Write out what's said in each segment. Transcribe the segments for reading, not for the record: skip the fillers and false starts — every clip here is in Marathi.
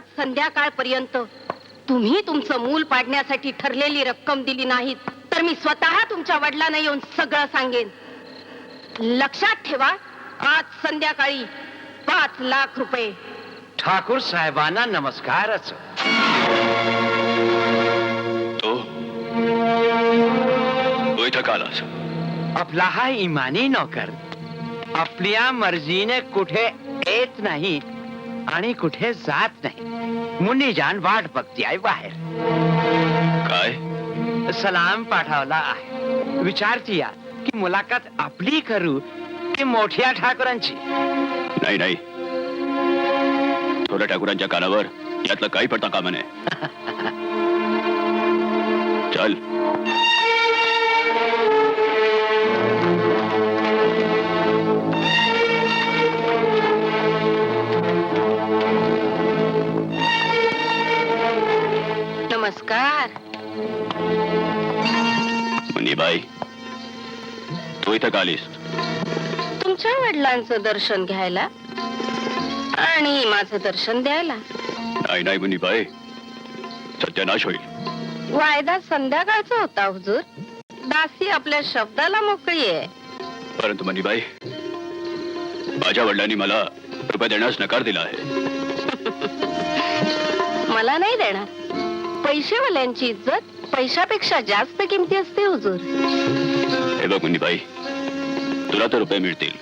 आज संध्याकाळपर्यंत तुम्ही तुमचं मूल पाडण्यासाठी ठरलेली रक्कम दिली नाहीत तर मी स्वतः तुमच्या वडिलांना येऊन सगळं सांगेन. लक्षात ठेवा, आज संध्याकाळी 5 लाख रुपये. ठाकूर साहेबांना नमस्कारच. तो इथं का आलास? आपला हा इमानी नौकर आपल्या मर्जीने कुठे येत नाही आणि कुठे जात नाही. मुन्नीजान वाट बघती आहे बाहेर. काय? सलाम पाठवला आहे. विचारतीया की मुलाखत आपली करू की मोठ्या ठाकूरांची. नाही नाही, थोड्या ठाकूरांच्या कानावर यातलं काही पडता कामा नये. चल. नमस्कार. मुन्नीबाई, तू इथं का आलीस? तुमच्या वडिलांचं दर्शन घ्यायला आणि माझं दर्शन द्यायला. नाही नाही मुन्नीबाई, सत्यानाश होईल. वायदा संध्याकाळचा होता हुजूर. दासी आपल्या शब्दाला मोकळी आहे. परंतु मुन्नीबाई, माझ्या वडिलांनी मला रुपये देण्यास नकार दिला आहे. मला नाही देणार. पैसेवाल्यांची इज्जत पैशापेक्षा जास्त किमती असते हुजूर. हे बघ मुन्नीबाई, तुला तर रुपये मिळतील,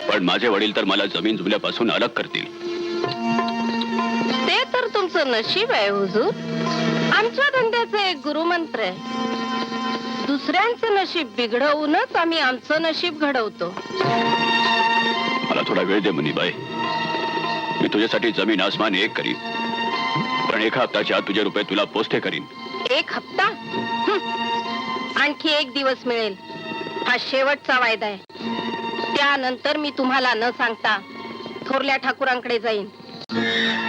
पण माझे वडील तर मला जमीन जुमल्यापासून अलग करतील. ते तर तुमचं नशीब आहे हुजूर. आमच्या धंद्याचे एक गुरुमंत्र आहे, दुसऱ्यांचं नशीब बिघडवूनच आम्ही आमचं नशीब घडवतो. मला थोडा वेळ दे मुन्नीबाई. मी तुझ्यासाठी जमीन आसमान एक करीन, पण 1 हप्त्याच्या आत तुझे रुपये तुला पोस्टे करीन. 1 हप्ता? आणखी 1 दिवस मिळेल. हा शेवटचा वायदा आहे. त्यानंतर मी तुम्हाला न सांगता थोरल्या ठाकूरांकडे जाईन.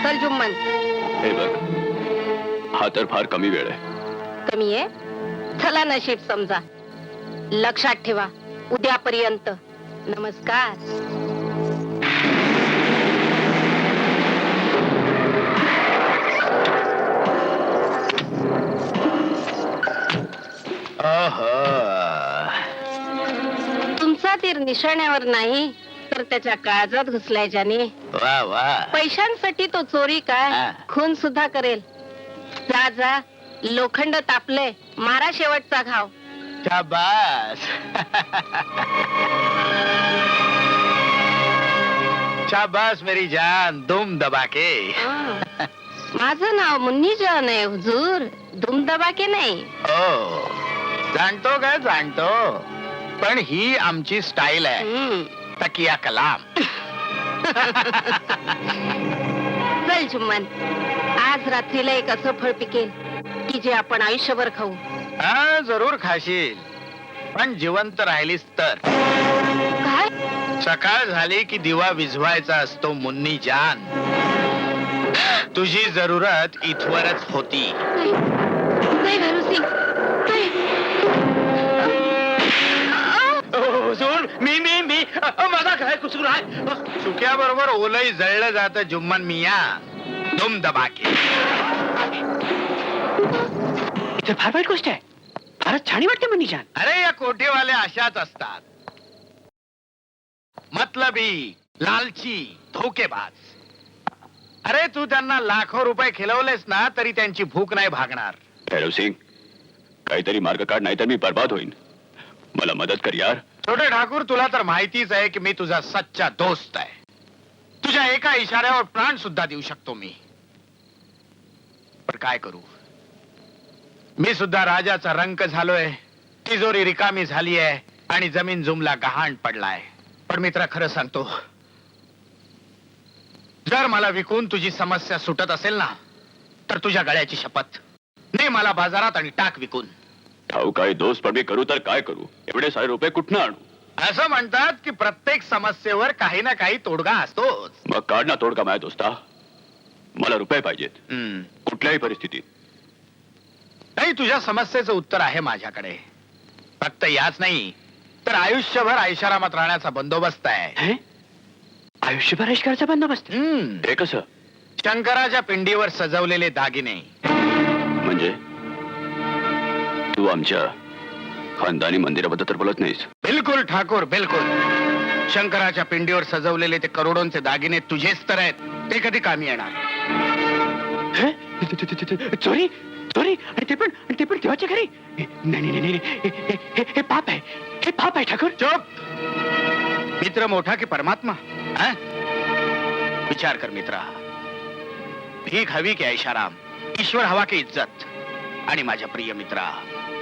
चल जुम्मन. हे बघ, हा तर फार कमी वेळ आहे. कमी आहे? चला नशीब समजा. लक्षात ठेवा, उद्यापर्यंत. नमस्कार. तुमचा तीर निशाण्यावर नाही तर त्याच्या काळजात घुसलायच्याने. वा वा. पैशांसाठी तो चोरी काय खून सुद्धा करेल. जा जा, लोखंड तापले, मारा शेवटचा घाव. शाबास. शाबास मेरी जान, दुम दबा के. माझं नाव मुन्नीजान आहे हुजूर, दुम दबाके नाही. हो, जाणतो काय जाणतो, पण ही आमची स्टाईल आहे. तकिया कलाम. चल जुम्मन, आज रात्रीला एक असं फळ पिकेल की जे आपण आयुष्यभर खाऊ. हा, जरूर खाशील, पण जिवंत राहिलीस तर. काय? सकाळ झाली की दिवा विझवायचा असतो मुन्नी जान. तुझी जरूरत इथवरच होती. नाही भैरू सिंग, नाही. मी माझा काय कुसूर आहे? सुक्याबरोबर ओलही जळलं जातं जुम्मन मिया. दुम दबाके. इथे फार वाईट गोष्ट आहे. फारच छानी वाटते मुन्नीजान. अरे, या कोठेवाल्या अशाच असतात. मतलबी, लालची, धोकेबाज. अरे, तू त्यांना लाखो रुपये खिलवलेस ना तरी त्यांची भूक नाही भागणार. भैरव सिंग, काहीतरी मार्ग काढ, नाही तर मी बर्बाद होईन. मला मदत कर यार. छोटे ठाकूर, तुला तर माहितीच आहे की मी तुझा सच्चा दोस्त आहे. तुझ्या एका इशाऱ्यावर प्राण सुद्धा देऊ शकतो मी. पण काय करू, मी सुद्धा राजाचा रंक झालोय. तिजोरी रिकामी झाली आहे आणि जमीन जुमला गहाण पडलाय. पण मित्रा, खरं सांगतो, जर मला विकून तुझी समस्या सुटत असेल ना तर तुझ्या गळ्याची शपथ, ने मला बाजारात आणि टाक विकून. ठाऊ काय दोस्त, पण मी करू तर काय करू? एवढे सारे रुपये कुठनं आणू? असं म्हणतात की प्रत्येक समस्येवर काही ना काही तोडगा असतोच. मग काढ ना तोडगा माझ्या दोस्ता. मला रुपये पाहिजेत, कुठल्याही परिस्थितीत. नाही, तुझ्या समस्येचं उत्तर आहे माझ्याकडे. फक्त याच नाही तर आयुष्यभर ऐशारामात राहण्याचा बंदोबस्त आहे. आयुष्यभर ऐश करायचा बंदोबस्त. हे कसं? शंकराच्या पिंडीवर सजवलेले दागिने. म्हणजे तू आमच्या खानदानी मंदिराबद्दल तर बोलत नाहीस? बिलकुल ठाकूर, बिलकुल. शंकराच्या पिंडीवर सजवलेले ते करोडोंचे दागिने तुझेच तर आहेत. ते कधी कामी येणार? चोरी चोरी आणि ते पण देवाच्या घरी. नाही नाही नाही, हे पाप आहे, हे पाप आहे ठाकूर. चुप. मित्र मोठा की परमात्मा? हा? विचार कर मित्रा. भीक हवी की ऐशाराम, ईश्वर हवा की इज्जत. आणि माझ्या प्रिय मित्रा,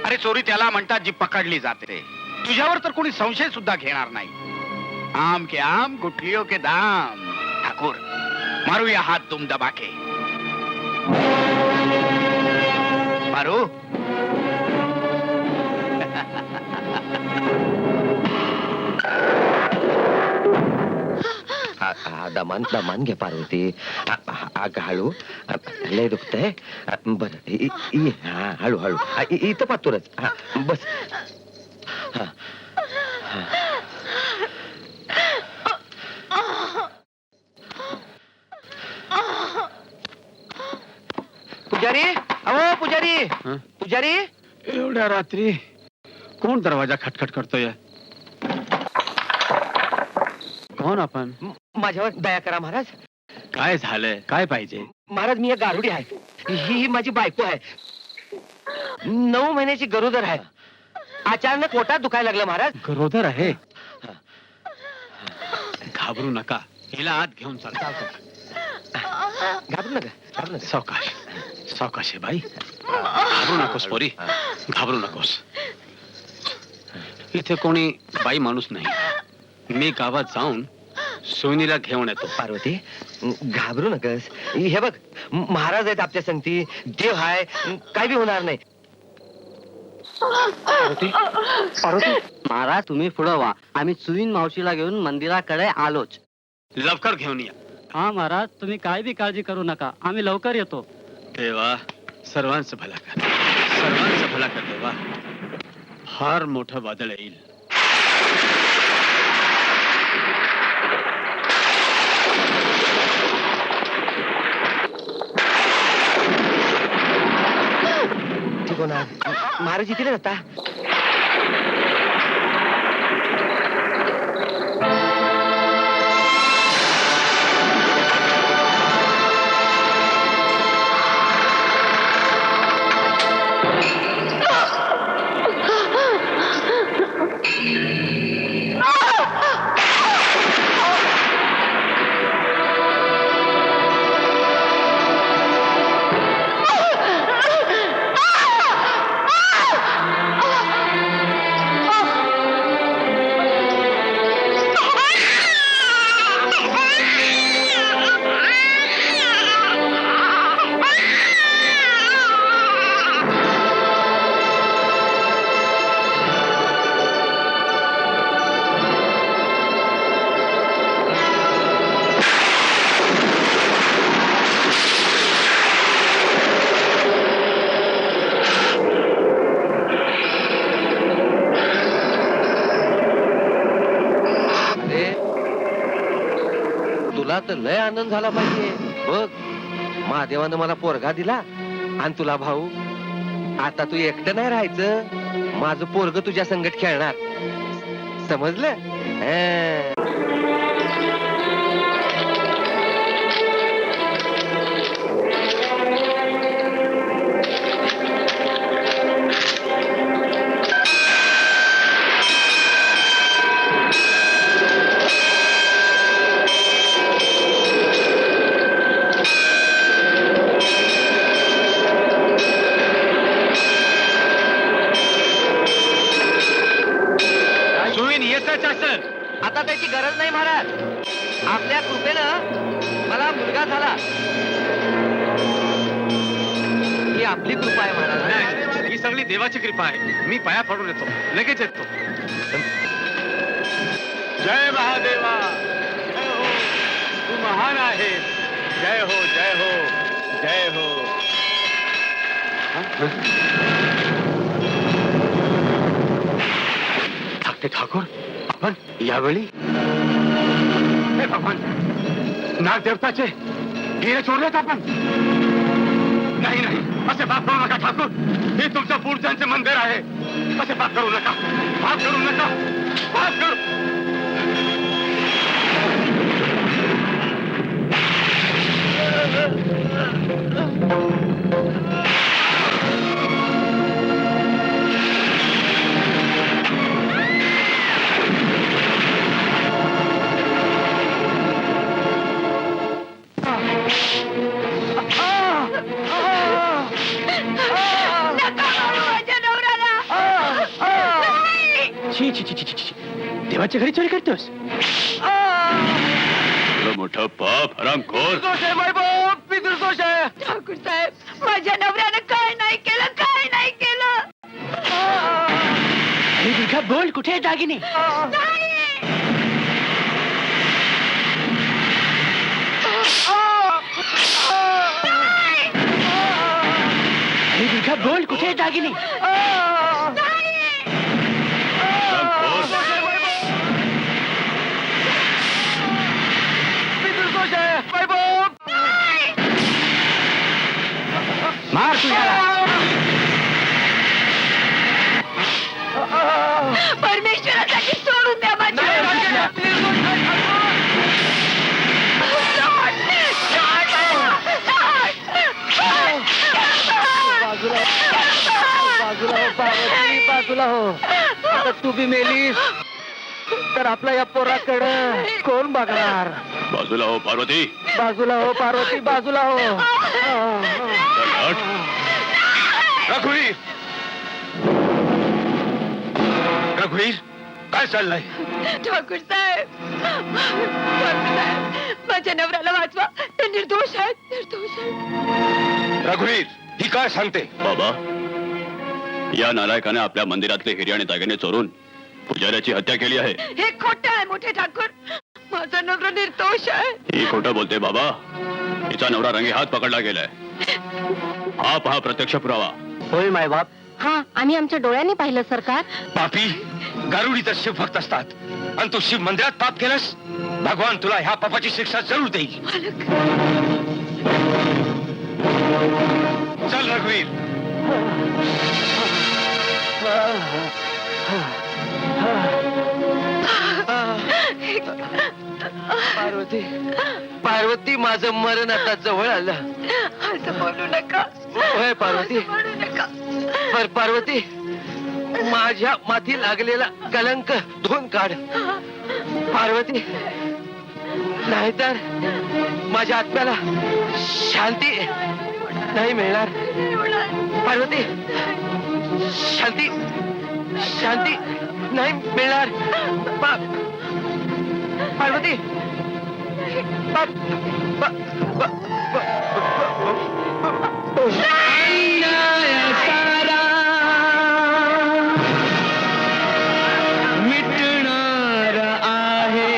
अरे चोरी त्याला म्हणतात जी पकडली जाते. तुझ्यावर तर कोणी संशय सुद्धा घेणार नाही. आम के आम, गुठलियों के दाम. ठाकूर, मारूया हात तुम दबा के. मारू. दमान दमान घे पार्वती. आग हळू. लय दुखतंय. बर हळू हळू. इथं पातूरच. बस. हा. पुजारी, अहो पुजारी. पुजारी, एवढ्या रात्री कोण दरवाजा खटखट करतोय? कोण आपण? माझ्यावर दया करा महाराज. काय झालंय? काय पाहिजे? महाराज, मी एक गारुडी आहे. ही माझी बायको आहे. 9 महिन्याची गरोदर आहे. अचानक पोटात दुखायला लागलं महाराज. गरोदर आहे? घाबरू नका, हिला आत घेऊन चला. घाबरू नका, घाबरू नका. सावकाश सावकाश आहे बाई. घाबरू नकोस पोरी, घाबरू नकोस. इथे कोणी बाई माणूस नाही. मी गावात जाऊन सोनीला घेऊन येतो. पार्वती, घाबरू नकस. हे बघ, महाराज आहेत आपल्या संगती. देव हाय, काय बी होणार नाही. पार्वती, पार्वती. महाराज तुम्ही पुढं व्हा. आम्ही सुईन मावशीला घेऊन मंदिराकडे आलोच. लवकर घेऊन या. हा महाराज, तुम्ही काय बी काळजी करू नका, आम्ही लवकर येतो. देवा, सर्वांचं भला कर, सर्वांचं भला कर देवा. फार मोठं वादळ येईल. ठीक होणार. महाराज इथे जाता. तुला तर लय आनंद झाला पाहिजे. बघ, महादेवानं मला पोरगा दिला आणि तुला भाऊ. आता तू एकटं नाही राहायचं. माझं पोरग तुझ्या संगत खेळणार. समजलं? आता त्याची गरज नाही महाराज. आपल्या कृपेनं मला मुलगा झाला. ही आपली कृपा आहे महाराज. ही सगळी देवाची कृपा आहे. मी पाया पडून येतो, लगेच येतो. जय महादेवा, जय हो, तू महान आहेस. जय हो, जय हो, जय हो. धाकटे ठाकूर, आपण यावेळी हे भगवान, नागदेवताचे हिरे चोरलेत आपण. नाही नाही, असे पाप करू नका ठाकूर. हे तुमच्या पूर्वजांचे मंदिर आहे. असे पाप करू नका, पाप करू नका, पाप करू. छी छी छी छी छी, देवाच्या घरी चोरी करतोस? एवढं मोठं पाप हरामखोर. निर्दोष आहे. ठाकूर साहेब, माझ्या नवऱ्यानं काय नाही केलं, काय नाही केलं. अरे दुर्गा, बोल, कुठे आहे दागिने? अरे दुर्गा, बोल, कुठे आहे दागिने? मार तू याला. परमेश्वरासाठी सोडून द्या बाजूला हो. आता तू बी मेलीस तर आपल्या या पोराकडं कोण बघणार? बाजूला हो पार्वती. बाजूला हो पार्वती, बाजूला हो. चल, हट. रघुवीर, रघुवीर, काय चाललंय? ठाकूर साहेब, माझ्या नवऱ्याला वाचवा. ते निर्दोष आहेत, निर्दोष आहेत. रघुवीर, ही काय सांगते? बाबा, या नालायकाने आपल्या मंदिरातले हिरे आणि दागिने चोरून पुजाऱ्याची हत्या केली आहे. हे खोटं आहे मोठे ठाकूर. माझा नवरा निर्दोष आहे. ही खोटं बोलते बाबा. तिचा नवरा रंगे हात पकडला गेलाय. हा पहा प्रत्यक्ष पुरावा. होय मायबाप. हा, आम्ही आमच्या डोळ्यांनी पाहिलं सरकार. पापी, गारुडी तर शिव भक्त असतात आणि तू शिव मंदिरात पाप केलंस. भगवान तुला ह्या पापाची शिक्षा जरूर देईल. चल रघुवीर. पार्वती, पार्वती, माझं मरण आता जवळ आलं. असं बोलू नका. होय पार्वती. बोलू नका. पर पार्वती, माझ्या माथी लागलेला कलंक धुवून काढ पार्वती. नाहीतर माझ्या आत्म्याला शांती नाही मिळणार. पार्वती, शांती, शांती नाही मिळणार. पार्वती, मिटणार आहे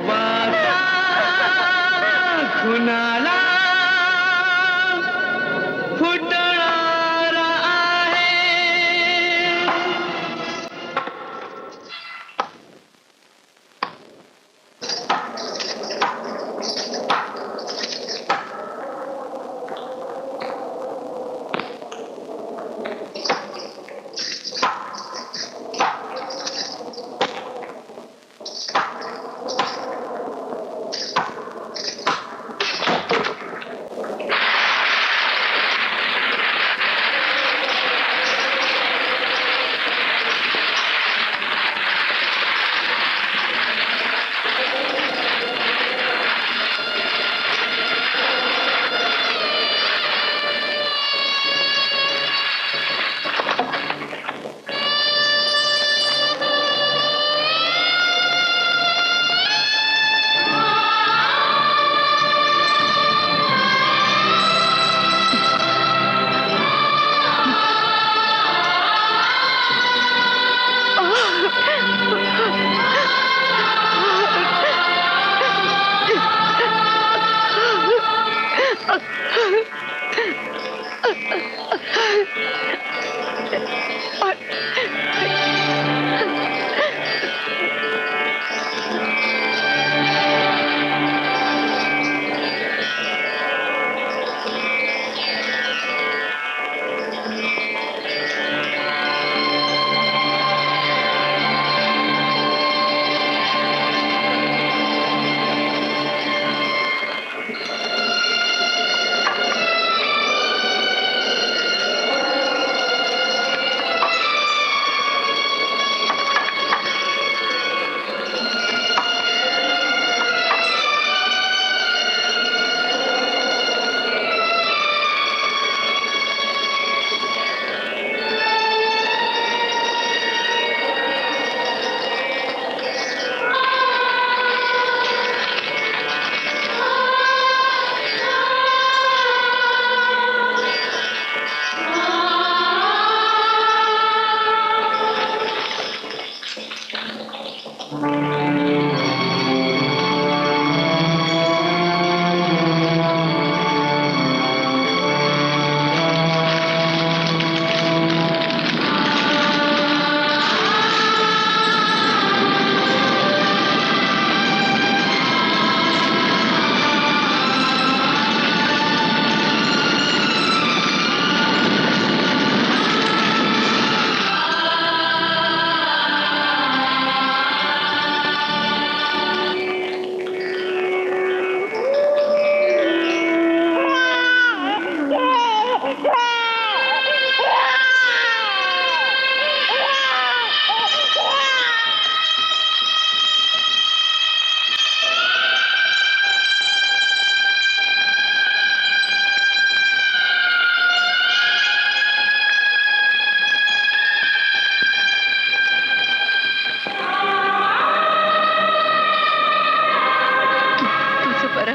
वाचा कुणाला फुटणार आहे.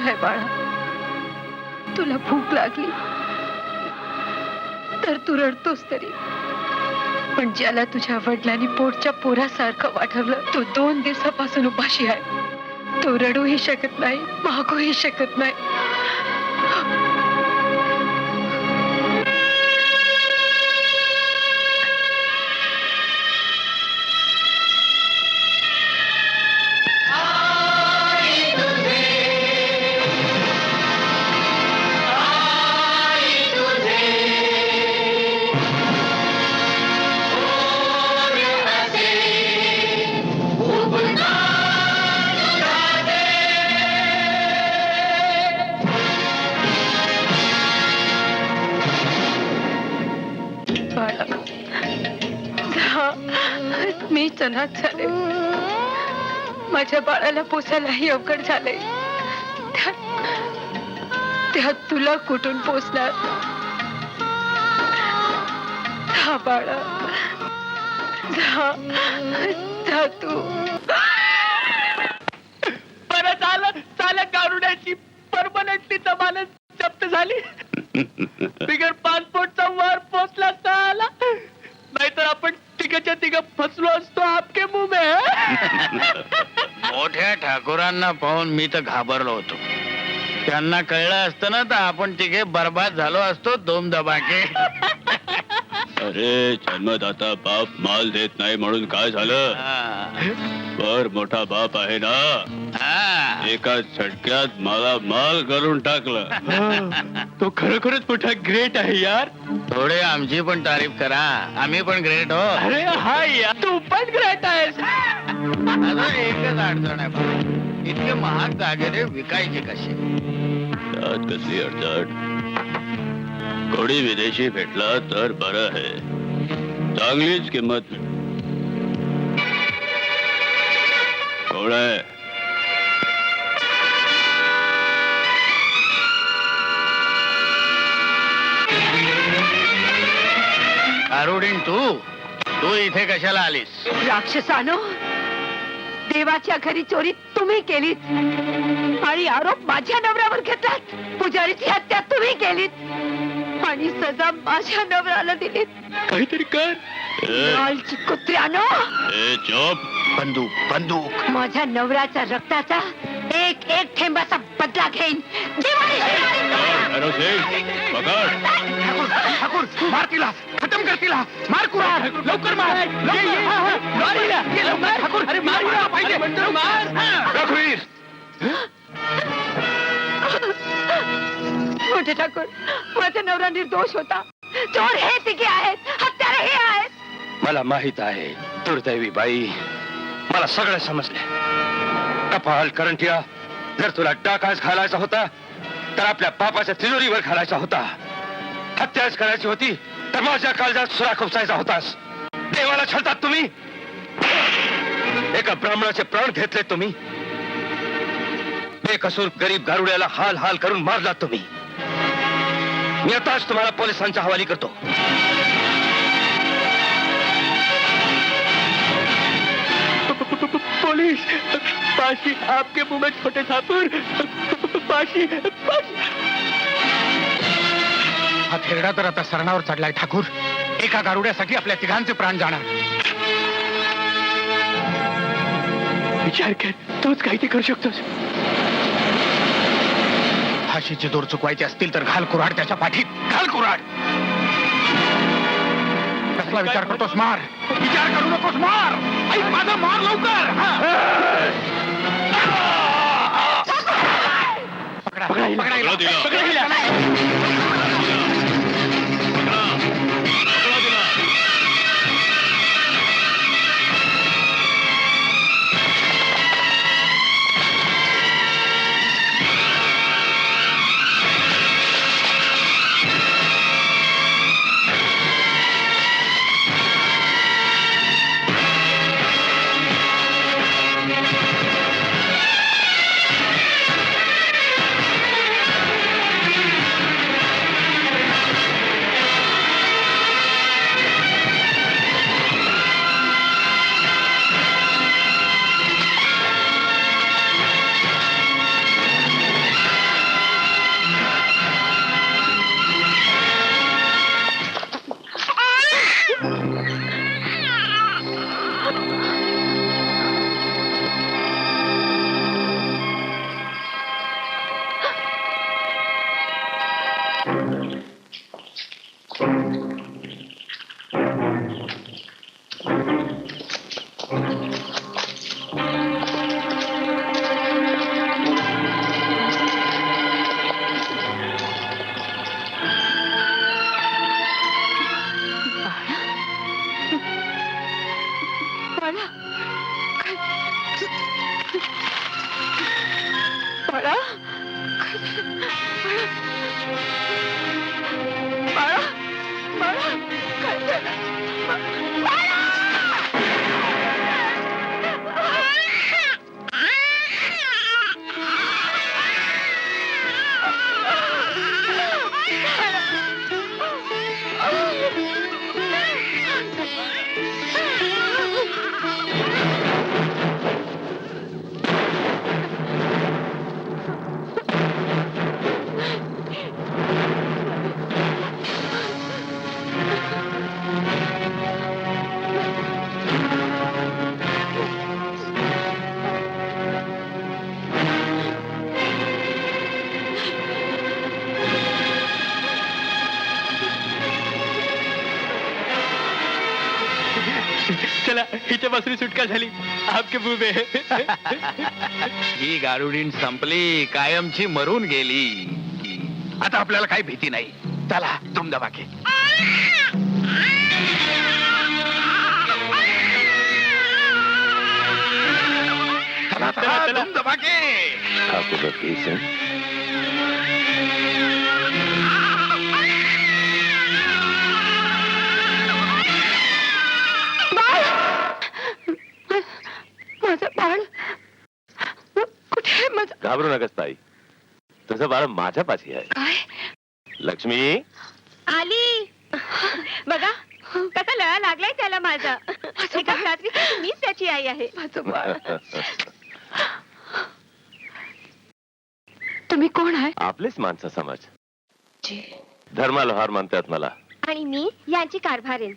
आहे बाळा. तुला भूक लागली तर तू रडतोस तरी, पण ज्याला तुझ्या वडिलांनी पोटच्या पोरासारखं वाढवलं तो 2 दिवसापासून उपाशी आहे. तो रडूही शकत नाही, मागूही शकत नाही. बाळा, मी अनाथ झाले. माझ्या बाळाला पोसायलाही अवघड झाले. त्यात तुला कुठून पोचणार? जा बाळा, जा तू. बरं झालं चाल्या गारुड्याची परमनंटली जमानत जप्त झाली. बिगर पासपोर्टचा वर पोचला आला, नाहीतर आपण तिघच्या तिघ फसलो असतो आपके मुंह में. मोठ्या ठाकूरांना पाहून मी तर घाबरलो होतो. त्यांना कळलं असतं ना तर आपण तिघे बर्बाद झालो असतो दोम दबाके. अरे जन्मदाता बाप माल देत नाही म्हणून काय झालं? बर मोठा बाप आहे ना, एका झटक्यात मला माल करून टाकलं. तो खरोखरच मोठा ग्रेट आहे यार. थोडे आमची पण तारीफ करा, आम्ही पण ग्रेट हो. अरे हा यार, तू पण ग्रेट आहेस. अजून एकच अडचण आहे बघ. इतके महाग दागिने विकायचे कसे? त्यात कसली अडचण? कोणी विदेशी भेटला तर बरं आहे, चांगलीच किंमत. कोण आहे? आरुडीन तू इथे कशाला आलीस? राक्षसानो, देवाच्या घरी चोरी तुम्ही केलीत आणि आरोप माझ्या नवऱ्यावर घेतलात. पुजारीची हत्या तुम्ही केलीत आणि सजा माझ्या नवऱ्याला दिलीत. काहीतरी कर. लालची कुत्र्यानो, चोप. बंदूक. माझ्या नवऱ्याच्या रक्ताचा एक एक थेंबाचा बदला घेईन. ठाकूर मार तिला, खतम कर तिला. मार कुराड, लवकर मार. ठाकूर, अरे मार पाहिजे. रघुवीर, मोठे ठाकूर, माझा नवरा निर्दोष होता. चोर हे तिघे आहेत, हत्यारे हे आहेत. मला माहित आहे दुर्दैवी बाई, मला सगळं समजले. कपाल करंटिया, जर तुला डाकाच घालायचा होता तर आपल्या बापाच्या तिजोरीवर घालायचा होता. हत्याच करायची होती तर माझ्या काळजात सुरा खुपसायचा होतास. देवाला छळतात तुम्ही. एका ब्राह्मणाचे प्राण घेतले तुम्ही. बेकसूर गरीब गारुड्याला हाल हाल करून मारलात तुम्ही. मी आताच तुम्हाला पोलिसांच्या हवाली करतो. पोलीस, फाशी आपके मुंह में छोटे ठाकुर. फाशी, फाशी. हा थेरडा तर आता सरणावर चढलाय ठाकूर. एका गारुड्यासाठी आपल्या तिघांचे प्राण जाणार. विचार कर, तूच काही ते करू शकतोस. फाशीचे दोर चुकवायचे असतील तर घाल कुऱ्हाड त्याच्या पाठीत. घाल कुऱ्हाड. कसला विचार करतोस? मार. विचार करू नकोस, मार. ऐक माझा, मार लवकर. पकडा, पकडा हिला. पकडा हिला. दुसरी सुटका झाली आपके बुबे. ही गारुडीन संपली, कायमची मरून गेली. आता आपल्याला काही भीती नाही. चला तुम दबाके. चला चला तुम दबाके. ठाकूर रघुवीर सिंग, माझं बाळ कुठे आहे माझं? घाबरू नकस ताई, तुझं बाळ माझ्या पाशी आहे. काय लक्ष्मी, आली बघा कसा लळा लागलाय त्याला माझा. एका रात्री मीच त्याची आई आहे. माझं बाळ. तुम्ही कोण आहे? आपलेच माणसं समाज. धर्मा लोहार म्हणतात मला. आणि मी यांची कारभारीण.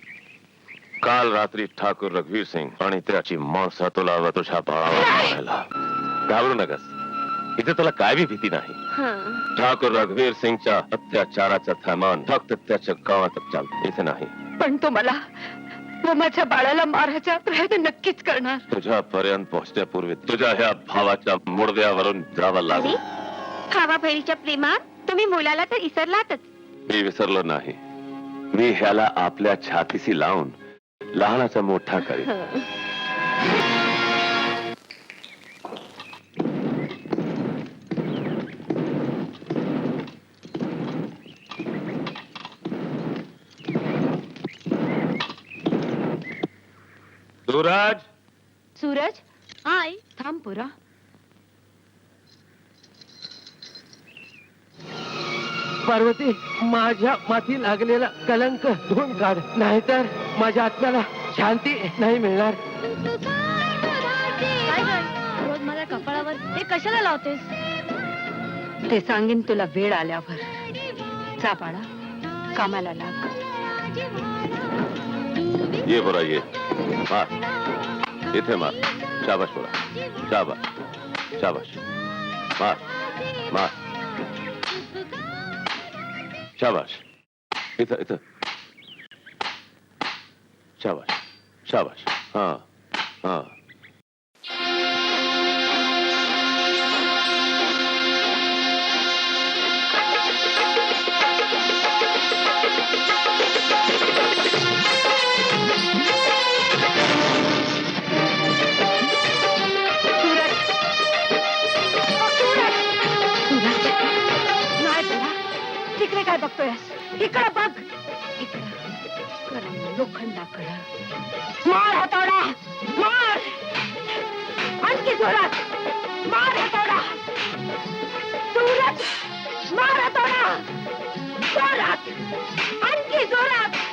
काल रात्री ठाकूर रघुवीर सिंग आणि त्याची माणसं तुला व तुझ्या भावाला मारायला. घाबरू नकस, इथे तुला काय बी भीती नाही. ठाकूर रघुवीर सिंगच्या अत्याचाराचं थैमान फक्त त्याच्या गावातच चालतं, इथे नाही. पण तो मला व माझ्या बाळाला मारायचा प्रयत्न नक्कीच करणार. तुझ्यापर्यंत पोहोचण्यापूर्वी तुझ्या ह्या भावाच्या मुडद्यावरून जावं लागेल. खावा बहिणीच्या प्रेमात तुम्ही मुलाला तर इसरलातच. मी विसरलो नाही. मी ह्याला आपल्या छातीशी लावून लहानाचा मोठा करेन. सूरज, सूरज, आई थांब पुरा. पार्वती, माझ्या माथी लागलेला कलंक धुवून काढ, नाहीतर माझ्या आत्म्याला शांती नाही मिळणार. रोज माझ्या कपाळावर हे कशाला लावतेस? ते सांगेन तुला वेळ आल्यावर. जा बाळा, कामाला लाग. ये बोला ये. मार, इथे मार. शाबाश बोला, शाबाश शाबाश. मार मार, शाबाश. इथं इथं. शाबाश शाबाश. हा हा. तिकडे काय बघतोयस? इकडे बघ. इकडं लोखंडाकडं. मार हातोडा, मार. आणखी जोरात मार हातोडा. सूरज, मार हातोडा. जोरात, आणखी जोरात.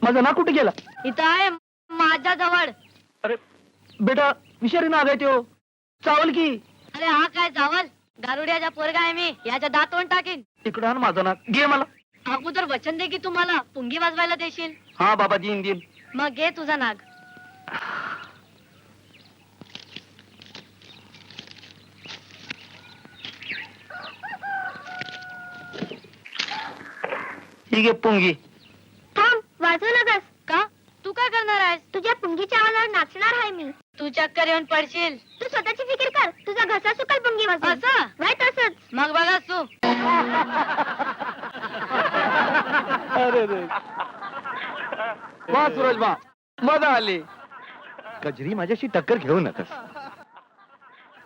माझा नाक कुठे गेला? इथं आहे माझ्या जवळ. अरे बेटा, विषारी नाग आहे तो. चावल की. अरे हा काय चावल? गारुड्याचा पोरगा आहे मी. याच्या दातवून टाकीन. इकडं आण माझा नाक. घे मला. अगोदर वचन दे की तुम्हाला पुंगी वाजवायला देशील. हा बाबा, देईन देईन. मग घे तुझा नाग. ही घे पुंगी. थांब, वाजवू नकस. का? तू काय करणार आहेस? तुझ्या पुंगीच्या आवाजावर नाचणार आहे मी. तू चक्कर येऊन पडशील. तू स्वतःची फिकीर कर. तुझा घसा सुकल पुंगी वाजवून. असं? वाय तसंच. मग बघा तू. अरे रे, वा सूरज वा, मजा आली. कजरी, माझ्याशी टक्कर घेऊ नकस.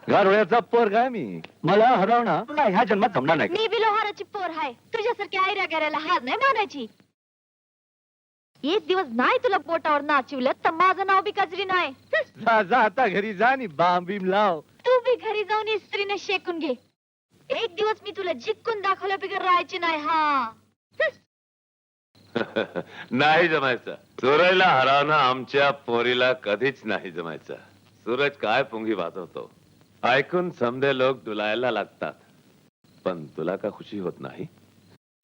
गारोळ्याचा पोरगा मी. मला हरवणं ह्या जन्मात जमणार नाही. मी बी लोहाराची पोर आहे. तुझ्यासारख्या आयऱ्या करायला हार नाही मानायची. एक दिवस नाही तुला पोटावर नाचिवलं तर माझं नाव बी कजरी नाही. जा जा, आता घरी जा आणि बाम बीम लाव. तू बी घरी जाऊन इस्त्रीने शेकून घे. एक दिवस मी तुला जिक्कून दाखवल्या बिगर राहायची नाही. हा नाही जमायचं. सूरजला हरवणं आमच्या पोरीला कधीच नाही जमायचं. सूरज काय पुंगी वाजवतो ऐकून समदे लोक डुलायला लागतात. पण तुला का खुशी होत नाही?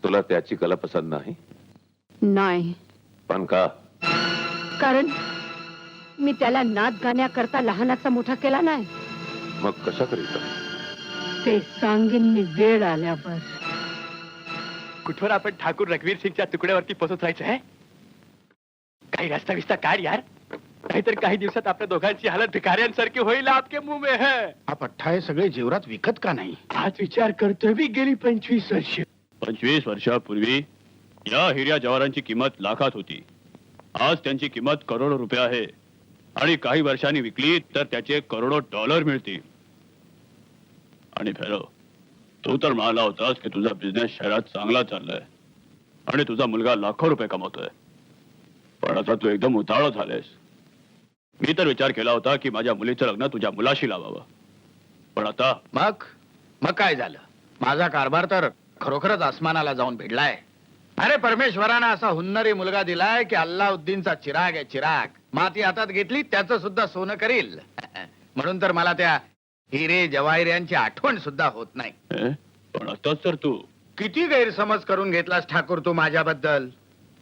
तुला त्याची कला पसंत नाही? नाही, पण का? कारण मी त्याला नाच गाण्याकरता लहानाचा मोठा केला नाही. मग कशा करीता? ते सांगेन मी वेळ आल्यावर. कुठवर आपण ठाकूर रघुवीर सिंगच्या तुकड्यावरती पोहोचत राहायचं आहे? काही रस्ता विस्ता काढ यार, नाहीतर काही दिवसात आपल्या दोघांची हालत भिकाऱ्यांसारखी होईल. आपके मुंह में है. हा पठ्ठा हे सगळे जेवरात विकत का नाही? आज विचार करतोय मी, गेली 25 वर्ष. 25 वर्षापूर्वी या हिऱ्या जवारांची किंमत लाखात होती. आज त्यांची किंमत करोडो रुपये आहे. आणि काही वर्षांनी विकली तर त्याचे करोडो डॉलर मिळतील. आणि भैरव, तू तर म्हणाला होतास की तुझा बिझनेस शहरात चांगला चाललाय आणि तुझा मुलगा लाखो रुपये कमवतोय. पण आता तू एकदम उतावळा झालेस. मी तर विचार केला होता की माझ्या मुलीचं लग्न तुझ्या मुलाशी लावावं. पण आता मग काय झालं? माझा कारभार तर खरोखरच आसमानाला जाऊन भिडलाय. अरे परमेश्वरानं असा हुन्नरी मुलगा दिलाय की अल्लाउद्दीनचा चिराग आहे, चिराग. माती हातात घेतली त्याचं सुद्धा सोनं करील. म्हणून तर मला त्या हिरे जवाहिऱ्यांची आठवण सुद्धा होत नाही. पण आताच तर तू किती गैरसमज करून घेतलास ठाकूर तू माझ्याबद्दल.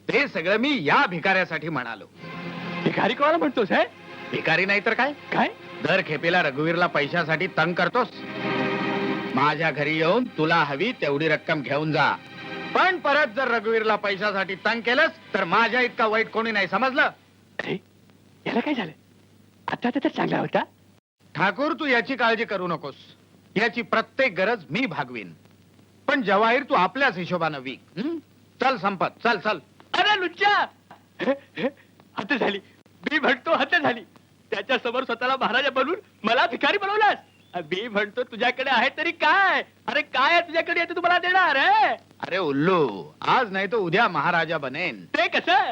ते सगळं मी या भिकाऱ्यासाठी म्हणालो. भिकारी कोणाला म्हणतोस हे? भिकारी नाही तर काय? काय? दर खेपेला रघुवीरला पैशासाठी तंग करतोस. माझ्या घरी येऊन तुला हवी तेवढी रक्कम घेऊन जा. पण परत जर रघुवीरला पैशासाठी तंग केलंस तर माझ्या इतका वाईट कोणी नाही, समजलं? अरे, याला काय झालं? आता तर चांगला होता. ठाकूर तू याची काळजी करू नकोस. याची प्रत्येक गरज मी भागवीन. पण जवाहीर तू आपल्याच हिशोबानं विक. चल संपत, चल चल. अरे लुच्चा, हत्या झाली. मी म्हणतो हत्या झाली. त्याच्या समोर स्वतःला महाराजा बनवून मला भिकारी बनवलास. मी म्हणतो तुझ्याकडे आहे तरी काय? अरे काय आहे तुझ्याकडे, येते तुम्हाला देणार आहे? अरे उल्लू, आज नाही तर उद्या महाराजा बनेन. ते कसं?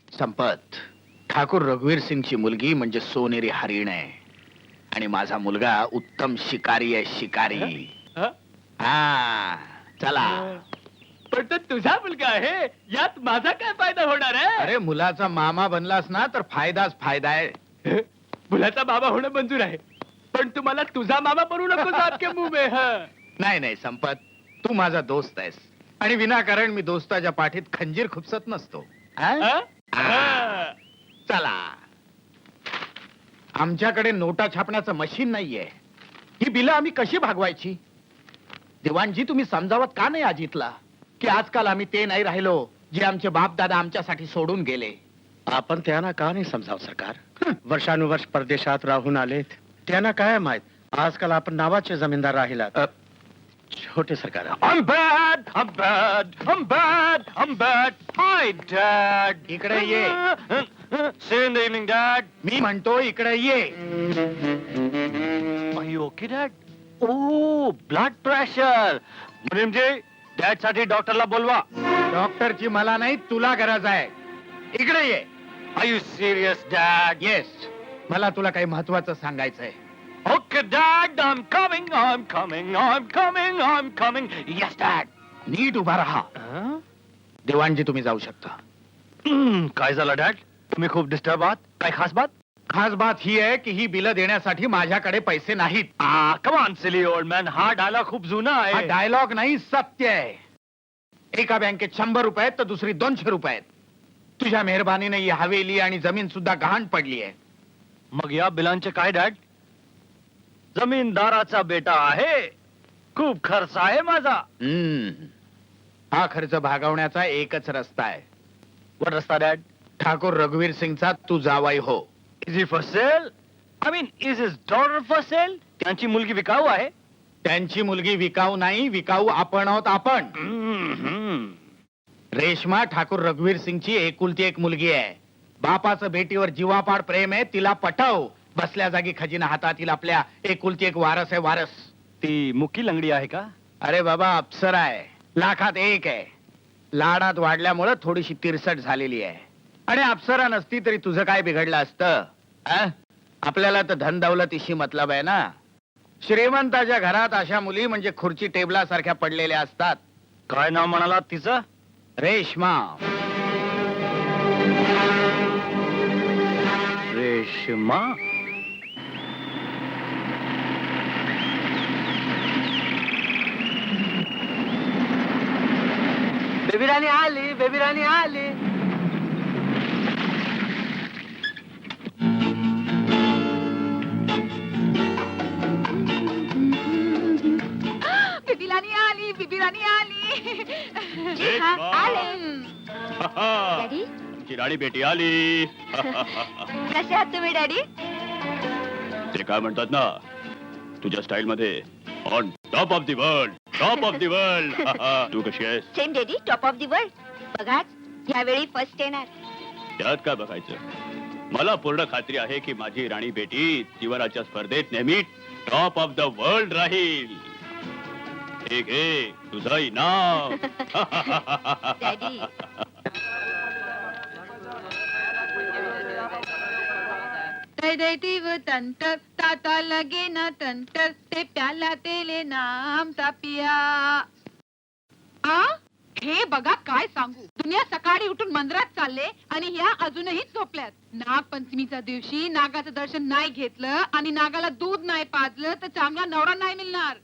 संपत, ठाकूर रघुवीर सिंगची मुलगी म्हणजे सोनेरी हरिण आहे. आणि माझा मुलगा उत्तम शिकारी आहे, शिकारी. हं? हा चला. पण तो तुझा मुलगा आहे, यात माझा काय फायदा होणार आहे? अरे मुलाचा मामा बनलास ना तर फायदाच फायदा आहे. मुलाचा बाबा होणं मंजूर आहे, पण तुम्हाला तुझा मामा बनवू नकोस. आपके मुंह में है. नाही नाही संपत, तू माझा दोस्त आहेस आणि विनाकारण मी दोस्ताच्या पाठीत खंजीर खुपसत नसतो. हा? हं? हा. चला. आमच्याकडे नोटा छापण्याचं मशीन नाहीये. ही बिलं आम्ही कशी भागवायची? दिवाणजी, तुम्ही समजावत का नाही अजितला की आजकाल आम्ही ते नाही राहिलो जे आमचे बाप दादा आमच्यासाठी सोडून गेले. आपण त्यांना का नाही समजाव सरकार? वर्षानुवर्ष परदेशात राहून आलेत, त्यांना काय माहित आजकाल आपण नावाचे जमीनदार राहिलात. छोटे सरकार. I'm bad, I'm bad, I'm bad, I'm bad. Hi, Dad. इकडे ये. See you in the evening, Dad. मी म्हणतो इकडे ये. Are you okay, Dad? Oh, blood pressure. मुनीमजी, Dad साठी डॉक्टरला बोलवा. डॉक्टरची मला नाही, तुला गरज आहे. इकडे ये. Are you serious, Dad? Yes, मला तुला काही महत्वाचं सांगायचंय. Okay, Dad, I'm coming, I'm coming, I'm coming, I'm coming. Yes, Dad. नीट उभा राहा. दिवाणजी, तुम्ही जाऊ शकता. काय झालं, डॅड? तुम्ही खूप डिस्टर्ब आहात. काय खास बात? खास बात ही आहे की ही बिलं देण्यासाठी माझ्याकडे पैसे नाहीत. Come on silly old man, हा डायलॉग खूप जुना हा आहे. डायलॉग नाही, सत्य आहे. एका बँकेत 100 रुपये आहेत तर दुसरी 200 रुपये आहेत. तुझ्या मेहरबानीने ही हवेली आणि जमीन सुद्धा गहाण पडली आहे. मग या बिलांचे काय, डॅड? जमीनदाराचा बेटा आहे, खूप खर्च आहे माझा. हा खर्च भागवण्याचा एकच रस्ता आहे. वर रस्ता, डॅड? ठाकूर रघुवीर सिंगचा तू जावाई हो. Is he for sale? I mean, is his daughter for sale? त्यांची मुलगी विकाऊ आहे. त्यांची मुलगी विकाऊ नाही, विकाऊ आपण आहोत आपण. रेश्मा ठाकूर रघुवीर सिंगची एकुलती एक मुलगी आहे. बापाचं बेटीवर जीवापाड प्रेम आहे, तिला पटव. बसल्या जागी खजिना हातातील आपल्या एकुलती एक वारस आहे, वारस. ती मुकी लंगडी आहे का? अरे बाबा, अप्सरा आहे, लाखात एक आहे. लाडात वाढल्यामुळं थोडीशी तिरसट झालेली आहे. आणि अप्सरा नसती तरी तुझं काय बिघडलं असतं? आपल्याला तर धन दौलतीशी मतलब आहे ना. श्रीमंताच्या घरात अशा मुली म्हणजे खुर्ची टेबलासारख्या पडलेल्या असतात. काय नाव म्हणाला तिचं? रेश्मा. रेश्मा? बेबी राणी आली, बेबी राणी आली. बिबिराणी आली, बिबिराणी आली. एक बार. आले. डॅडी तुमची राणी बेटी आली. कसे आहात तुम्ही डॅडी? ते काय म्हणतात ना, तुझ्या स्टाईल मध्ये on top of the world, top of the world. तू कशी आहेस? Same daddy, top of the world. बघा यावेळी फर्स्ट येणार. त्यात काय बघायचं? मला पूर्ण खात्री आहे की माझी राणी बेटी जीवनाच्या स्पर्धेत नेहमी टॉप ऑफ द वर्ल्ड राहील. ठीक आहे, तुझं इनाम. डॅडी दैदैतीव तंतर ताता लगे ना तंतर ते प्याला तेले नाम तापिया. हे बघा काय सांगू, दुनिया सकाळी उठून मंदिरात चालले आणि ह्या अजूनही झोपल्यात. नागपंचमीच्या दिवशी नागाचं दर्शन नाही घेतलं आणि नागाला दूध नाही पाजलं तर चांगला नवरा नाही मिळणार.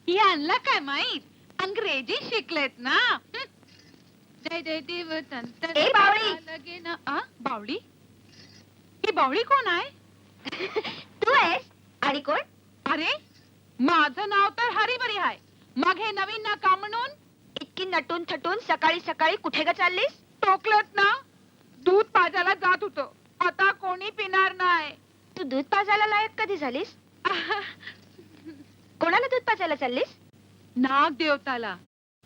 यांना काय माहित, अंग्रेजी शिकलेत ना. दैदैतीव तंतर ए, बावळी! ताता लगे ना. बावळी? ही बावळी कोण आहे? तू आहेस आणि कोण? अरे माझं नाव तर हरिबरी आहे. मग हे नवीन ना का म्हणून? इतकी नटून थटून सकाळी सकाळी कुठे ग चाललीस? टोकलत ना, दूध पाजायला जात होतो. आता कोणी पिणार नाही. तू दूध पाजायला लायक कधी झालीस? कोणाला दूध पाजायला चाललीस? नाग देवताला,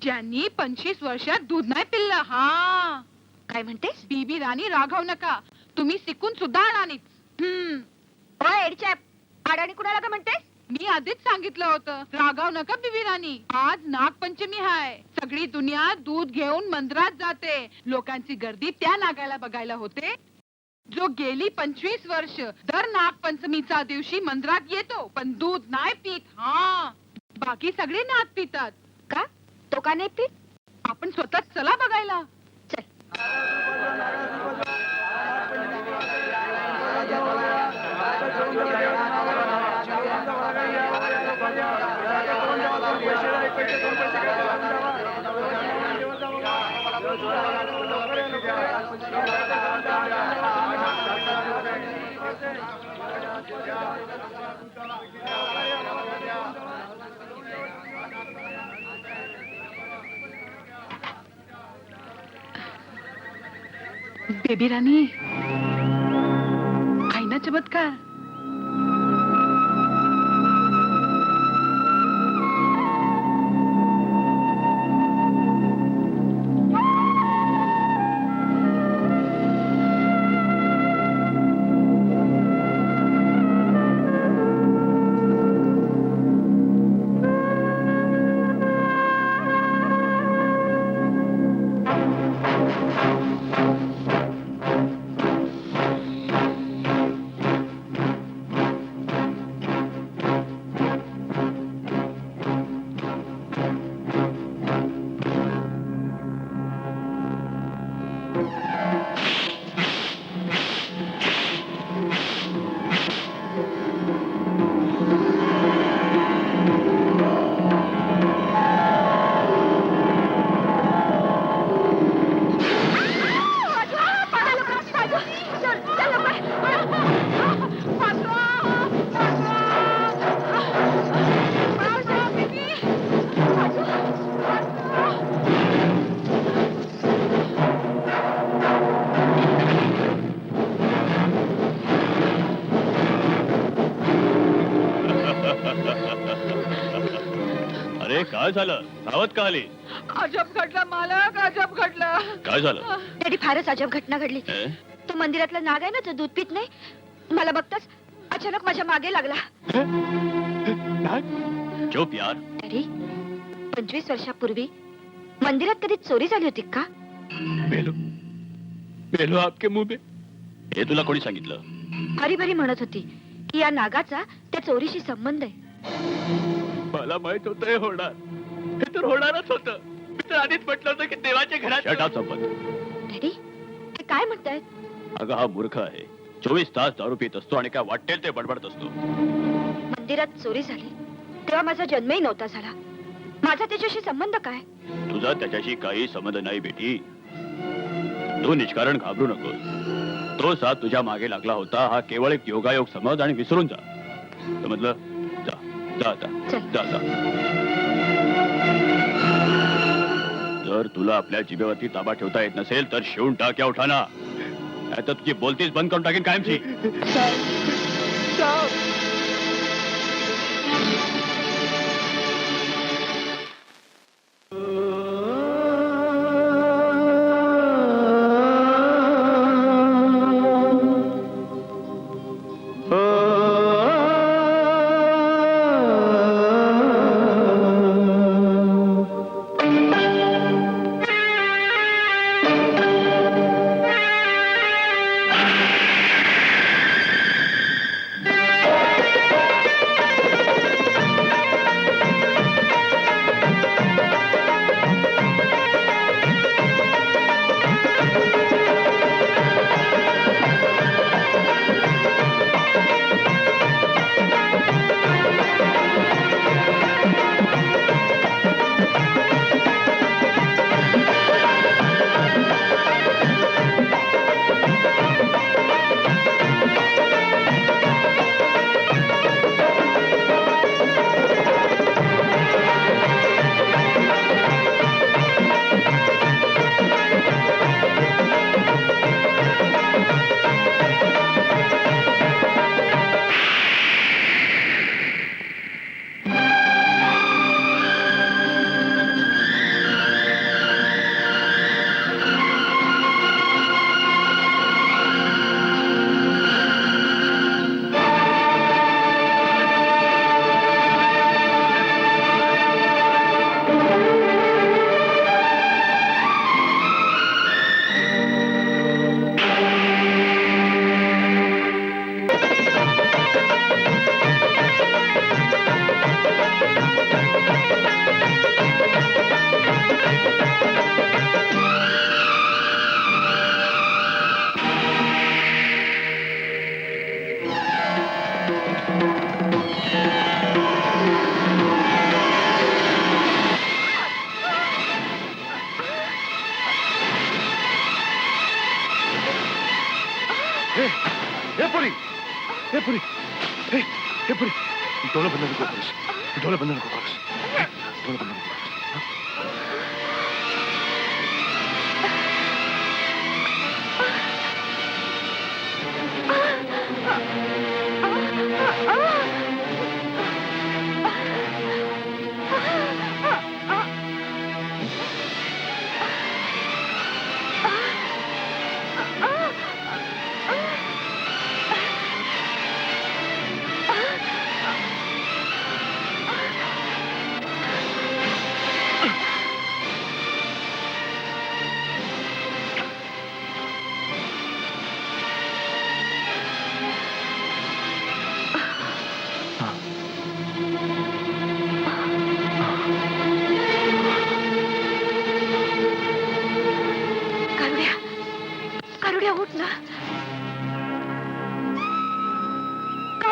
ज्यांनी 25 वर्षात दूध नाही पिल्लं. हा काय म्हणतेस? बीबी राणी राघव नका, तुम्ही शिकून सुद्धा अडाणीच. ओ एडचॅप, अडाणी कुणाला का म्हणतेस? मी आधीच सांगितलं होतं, राघव नका बीबी राणी. आज नागपंचमी आहे, सगळी दुनिया दूध घेऊन मंदिरात जाते. लोकांची गर्दी त्या नागाला बघायला होते जो गेली 25 वर्ष दर नागपंचमीच्या दिवशी मंदिरात येतो पण दूध नाही पित. हा, बाकी सगळे नाग पितात. का? तो का नाही पीत? आपण स्वतःच चला बघायला. चल. बेबी राणी, आहे ना चमत्कार? अरे काय झालं? धावत का आली? अजब घडलं मालक, अजब घडलं. काय झालं? डॅडी फारच अजब घटना घडली. ए? तो मंदिरातला नाग आहे ना, जो दूध पित नाही, मला बघताच अचानक माझ्या मागे लागला. चुप यार. डॅडी, 25 वर्षापूर्वी मंदिरात कधी चोरी झाली होती का? मेलो मेलो आपके मुंह में. हे तुला कोणी सांगितलं? हरिभरी म्हणत होती की या नागाचा त्या चोरीशी संबंध आहे. मला माहित होतं हे होणार. हे तर होणारच होतं. मी तर आधीच म्हटलं होतं की देवाच्या घरात. शट अप संपत. डॅडी, हे काय म्हणतायत? अगं हा मूर्ख आहे. 24 तास दारू पित असतो आणि काय वाटेल ते बडबडत असतो. मंदिरात चोरी झाली तेव्हा माझा जन्मही नव्हता झाला. माझा त्याच्याशी संबंध काय? तुझा त्याच्याशी काही संबंध नाही बेटी. तू निष्कारण घाबरू नकोस. तो साथ तुझ्या मागे लागला होता हा केवळ एक योगायोग समज आणि विसरून जा. समजलं? जा जा जा चल. जा जा. जर तुला आपल्या जिभेवरती ताबा ठेवता येत नसेल तर शिवून टाक या उठाना. नाहीतर तुझी बोलतीच बंद करून टाकेन कायमची.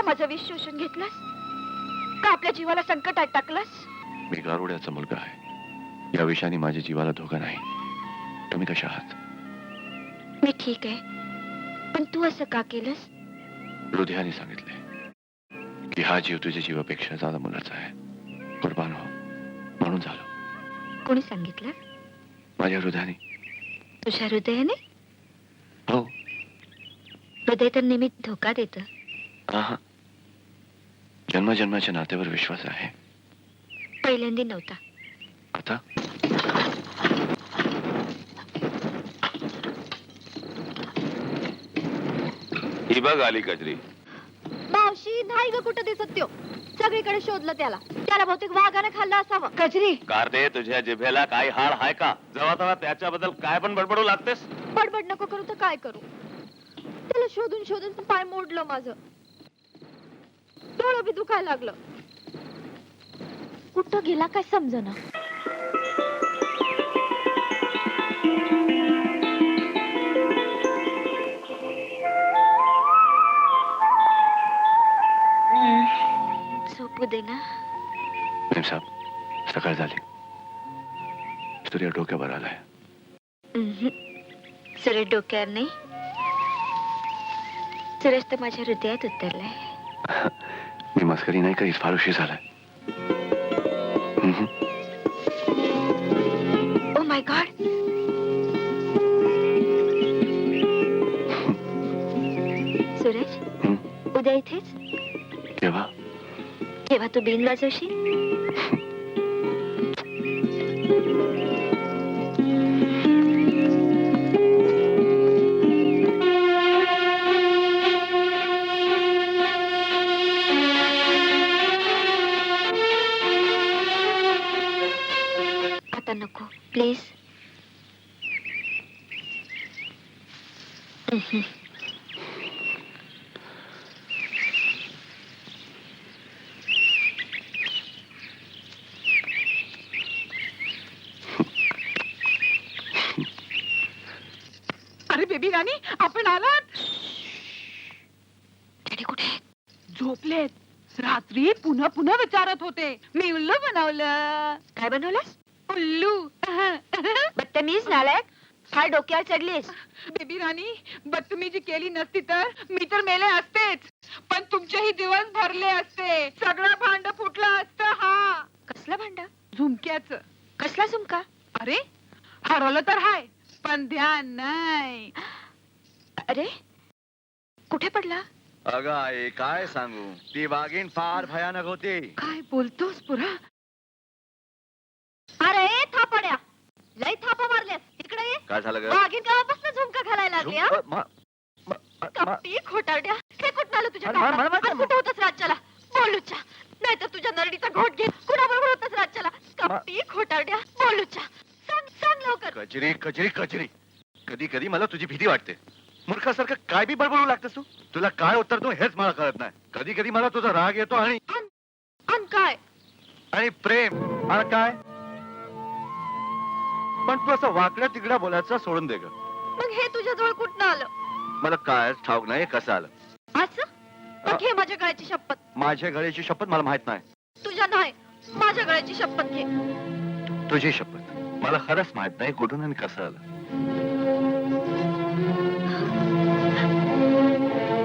माझं विष शोषून घेतलंस का? आपल्या जीवाला संकटात टाकलंस? मी गारुड्याचा मुलगा आहे. या विषयाने माझ्या जीवाला धोका नाही. तुम्ही कशा आहात? मी ठीक आहे, पण तू असं का केलंस? हृदयाने सांगितले की हा जीव तुझ्या जीवापेक्षा ज्यादा मुलाचा आहे. कुर्बान हो म्हणून झालो. कोणी सांगितलं? माझ्या हृदयाने. तुझ्या हृदयाने? हो. हृदय तर नेहमी धोका देतं. हा, जन्मजन्माच्या नात्यावर विश्वास आहे. पहिल्यांदा नव्हता. आता ही बघ आली कजरी. मावशी नाही ग, कुठं दिसत त्यो. सगळीकडे शोधलं त्याला. त्याला बहुतेक वाघाने खाल्लं असावं. कजरी, कारदे तुझ्या जिभेला काही हाड हाय का? जेव्हा तेव्हा त्याच्याबद्दल काय पण बडबडू लागतेस. बडबड नको करू तर काय करू? त्याला शोधून शोधून पाय मोडलं माझं. डोळं बी दुखायला लागलं. कुठं गेला काय समजना. झोपू दे ना. साहब सकाळ झाली. सूर्य डोक्यावर आलाय. सुरेश डोक्यावर नाही, सुरेश तर माझ्या हृदयात उतरलाय. मी मस्करी नाही करीत, फार उशीर झालाय. ओ माय गॉड, सुरेश उद्या इथेच, केव्हा? जेव्हा तू बिन वाजवशील. आता नको प्लीज. अरे बेबी राणी, आपण आलात. डॅडी कुठे आहेत? झोपलेत. रात्री पुन्हा पुन्हा विचारत होते. मी उल्लू बनवलं. काय बनवलंस? उल्लू. बदतमीज नालायक, फार डोक्यावर चढलीस. बेबी राणी, बदतमीजी केली नसती तर मी तर मेले असतेच, पण तुमचेही दिवस भरले असते. सगळं भांड फुटलं असतं. हा कसला भांडा? झुमक्याचं. कसला झुमका? अरे हरवलं तर हाय, पण ध्यान नाही. अरे कुठे पडला? अगं आई, काय सांगू, ती वाघीण फार भयानक होती. काय बोलतोस पुरा? अरे थापड्या, लय थापा मारल्यास. इकडे ये. काय झालं ग? वाघीण केव्हापासून झुमका घालायला लागली? हा? कपटी खोटारड्या, हे कुठं आलं तुझ्या कानात? आज कुठं होतंस राज्याला? बोलूच्या, नाही तर तुझ्या नरडीचा घोट घे. कुणाबरोबर होतंस राज्याला? कपटी खोटारड्या, बोलूच्या. सांग सांग लवकर. कचरी कचरी कचरी. कधी कधी मला तुझी भीती वाटते. मूर्खासारखं काय बी बडबडू लागतेस तू. तुला काय उत्तर तू हेच मला कळत नाही. कधी कधी मला तुझा राग येतो आणि अन काय? आणि प्रेम आणि काय. पण तू असं वाकड्या तिकड्या बोलायचं सोडून दे ग. मग हे तुझ्या जवळ कुठनं आलं? मला काय ठाऊक नाही कसं आलं. असं? मग घे माझ्या गळ्याची शपथ. माझ्या गळ्याची शपथ मला माहित नाही. तुझ्या नाही, माझ्या गळ्याची शपथ घे. तुझी शपथ मला खरंच माहित नाही कुठून आणि कसं आलं.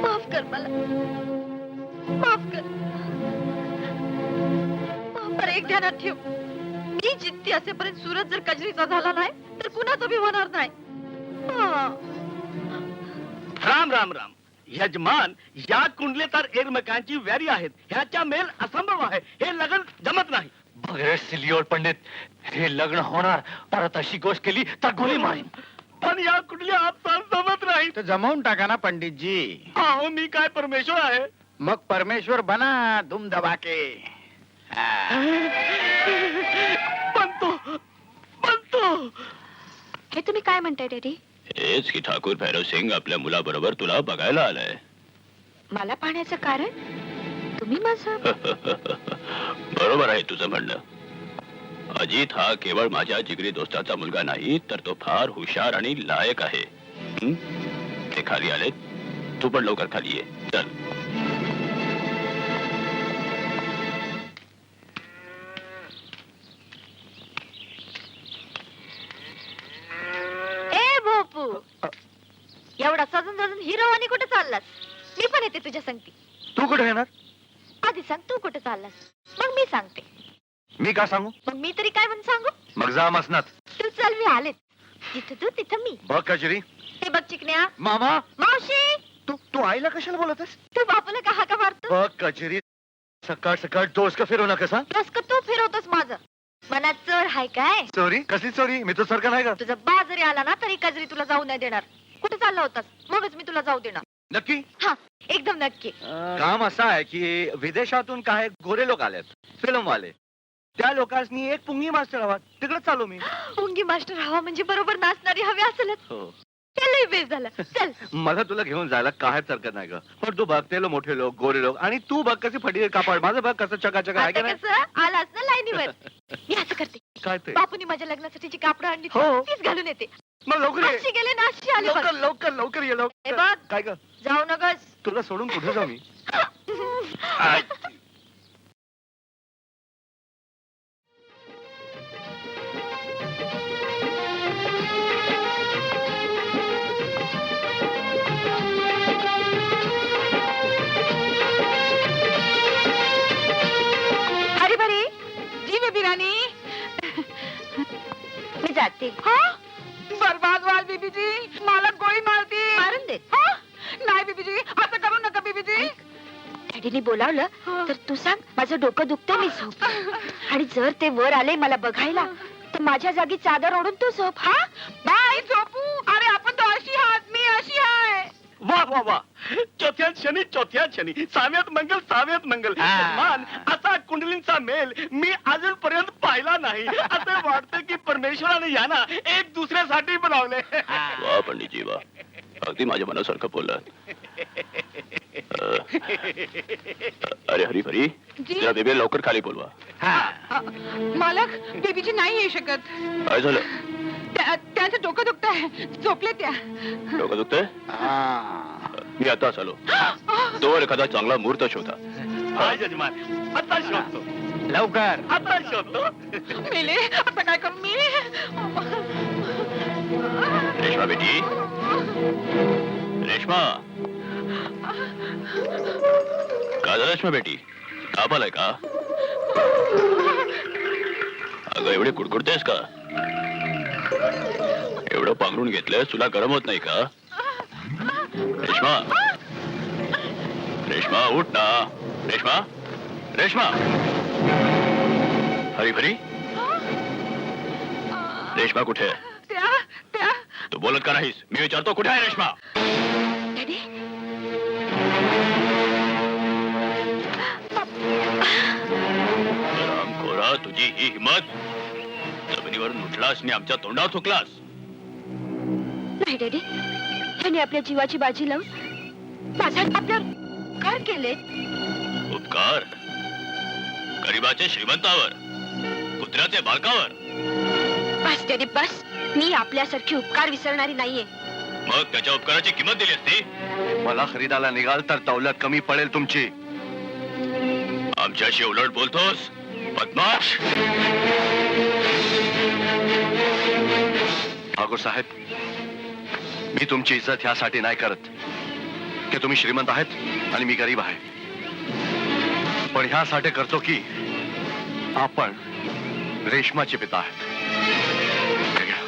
माफ कर मला, माफ कर. पर एक ध्यानात ठेव, मी जिद्दी असेपर्यंत सूरज जर कजरीचा झाला नाही तर कुणाचा बी होणार नाही. हा. राम राम राम. यजमान, या कुंडले तर एकमेकांची व्यारी आहेत. ह्याच्या मेल असंभव आहे. हे लग्न जमत नाही. बघे सिलियोर पंडित, हे लग्न होणार, परत अशी गोष्ट केली तर गोळी मारीन. पण या कुंडल्या आपसात जमत नाही. तर जमवून टाका ना पंडितजी. अहो मी काय परमेश्वर आहे? मग परमेश्वर बना धूम दबाके. बनतो. हे तुम्ही काय म्हणताय डॅडी? हेच की ठाकूर भैरव सिंग आपल्या मुलाबरोबर तुला बघायला आलाय. मला पाहण्याचं कारण? तुम्ही माझं बरोबर आहे तुझं म्हणणं. अजित हा केवळ माझ्या जिगरी दोस्ताचा मुलगा नाही, तर तो फार हुशार आणि लायक आहे. ते खाली आलेत, तू पण लवकर खाली ये. चल. ए भोपू, एवढा सजून सजून हिरो आणि कुठे चाललास? मी पण येते तुझ्या संगती. तू कुठे येणार? आधी सांग तू कुठे चाललास, मग मी सांगते. मी का सांगू? मग मी तरी काय म्हणून सांगू? मग जा मसनात. तू चल, मी आलेच. जिथं तू तिथं मी. बघ कचरी. हे बघ चिकण्या. मामा, मावशी, तू आईला कशाला बोलतस? तू बापूला का हाका मारतो? बघ कचरी, सकाळ सकाळ डोस का फिरवू नकस. कस तू फिरवतोस माझं? मनात चोर हाय काय? चोरी? कसली चोरी? मी तो सारखा नाही का? तुझा बा जरी आला ना तरी कजरी तुला जाऊ नाही देणार. कुठे चालला होतास? मगच मी तुला जाऊ देणार. नक्की? हा, एकदम नक्की. काम असं आहे की विदेशातून काही गोरे लोक आलेत, फिल्मवाले. त्या लोकांनी एक पुंगी मास्टर हवा, तिकडे चालू मी. पुंगी मास्टर हवा म्हणजे बरोबर नाचणारी हवी असेलच. हो. त्यालाही बेस झालं. चल. मला तुला घेऊन जायला काहीच हरकत नाही ग. पण तू बघते लो मोठे लोक, गोरे लोक, आणि तू बघ कशी फटी कापड. माझं बघ कसं चकाचक आहे का आता नाही? कसं आलास ना लाईनीवर. मी असं करते, काय ते? बापूनी माझ्या लग्नासाठी जी कापड आणली हो. तीच घालून येते. मग लवकर ये. अशी गेले ना अशी आले बघ. लवकर लवकर लवकर ये हे लवकर. बघ. काय ग? जाऊ नकस. तुला सोडून कुठे जाऊ मी? बीबीजी मला गोळी मारती. मारून दे. हा? नाही बीबीजी, असं करू नका बीबीजी. डॅडीने बोलावलं तर तू सांग माझं डोकं दुखतं मी झोप. आणि जर ते वर आले मला बघायला तर माझ्या जागी चादर ओढून तू झोप. हा बाय झोपू. अरे आपण तो अशी आहात, मी अशी आहे. वा वा वा, चौथ्यात शनी चौथ्यात शनी, सहाव्यात मंगल सहाव्यात मंगल. मान असा कुंडलींचा मेल मी अजूनपर्यंत पाहिला नाही. असं वाटतं की परमेश्वराने यांना एक दुसऱ्यासाठी बनवले. वा पंडितजी वा, अगदी माझ्या मनासारखं बोलला. अरे हरी हरी, जी? जरा बेबी लवकर खाली बोलवा. मालक, बीबीजी नाही येऊ शकत. काय झालं? त्यांचं डोकं दुखत आहे, झोपले त्या. डोकं दुखतंय? मी आताच आलो. तोवर एखादा चांगला मुहूर्त शोधा. हाय जजमान, आता शोधतो, लवकर. आता शोधतो. मेले, आता काय करू मी? रेश्मा बेटी, रेश्मा. काय झालं रेश्मा बेटी, ताप आलाय का? अगं एवढे कुडकुडतेस का? एवढं पांघरून घेतलंय, तुला गरम होत नाही का? रेश्मा, रेश्मा उठ ना. रेश्मा, रेश्मा. हरी हरी, रेश्मा कुठे आहे? त्या तू बोलत का नाहीस? मी विचारतो कुठे आहे रेश्मा? डॅडी रामखोरा, तुझी ही हिम्मत. जमिनीवरून उठलास आणि आमच्या तोंडावर थुकलास. नाही डॅडी, त्यांनी आपल्या जीवाची बाजी लावून माझा आपल्यावर उपकार केले. उपकार? गरीबाचे श्रीमंतावर, कुत्र्याचे बालकावर. बस डॅडी बस. मी आपल्यासारखी उपकार विसरणारी नाहीये. मग त्याच्या उपकाराची किंमत दिली असती. मला खरीदाला निघाल तर दौलत कमी पडेल तुमची. आमच्याशी उलट बोलतोस बदमाश. ठाकूर साहेब, मी तुमची इज्जत ह्यासाठी नाही करत की तुम्ही श्रीमंत आहेत आणि मी गरीब आहे, पण ह्यासाठी करतो की आपण रेशमाचे पिता आहेत. हे घ्या.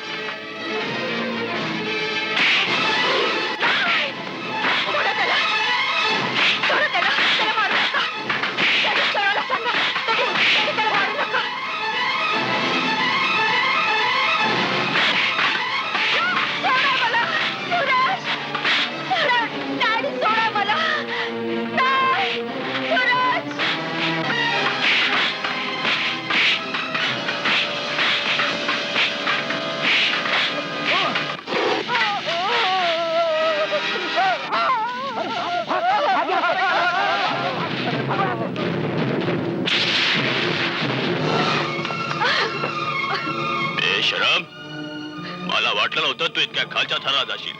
बेशरम, मला वाटलं नव्हतं तू इतक्या खालच्या थरात जाशील.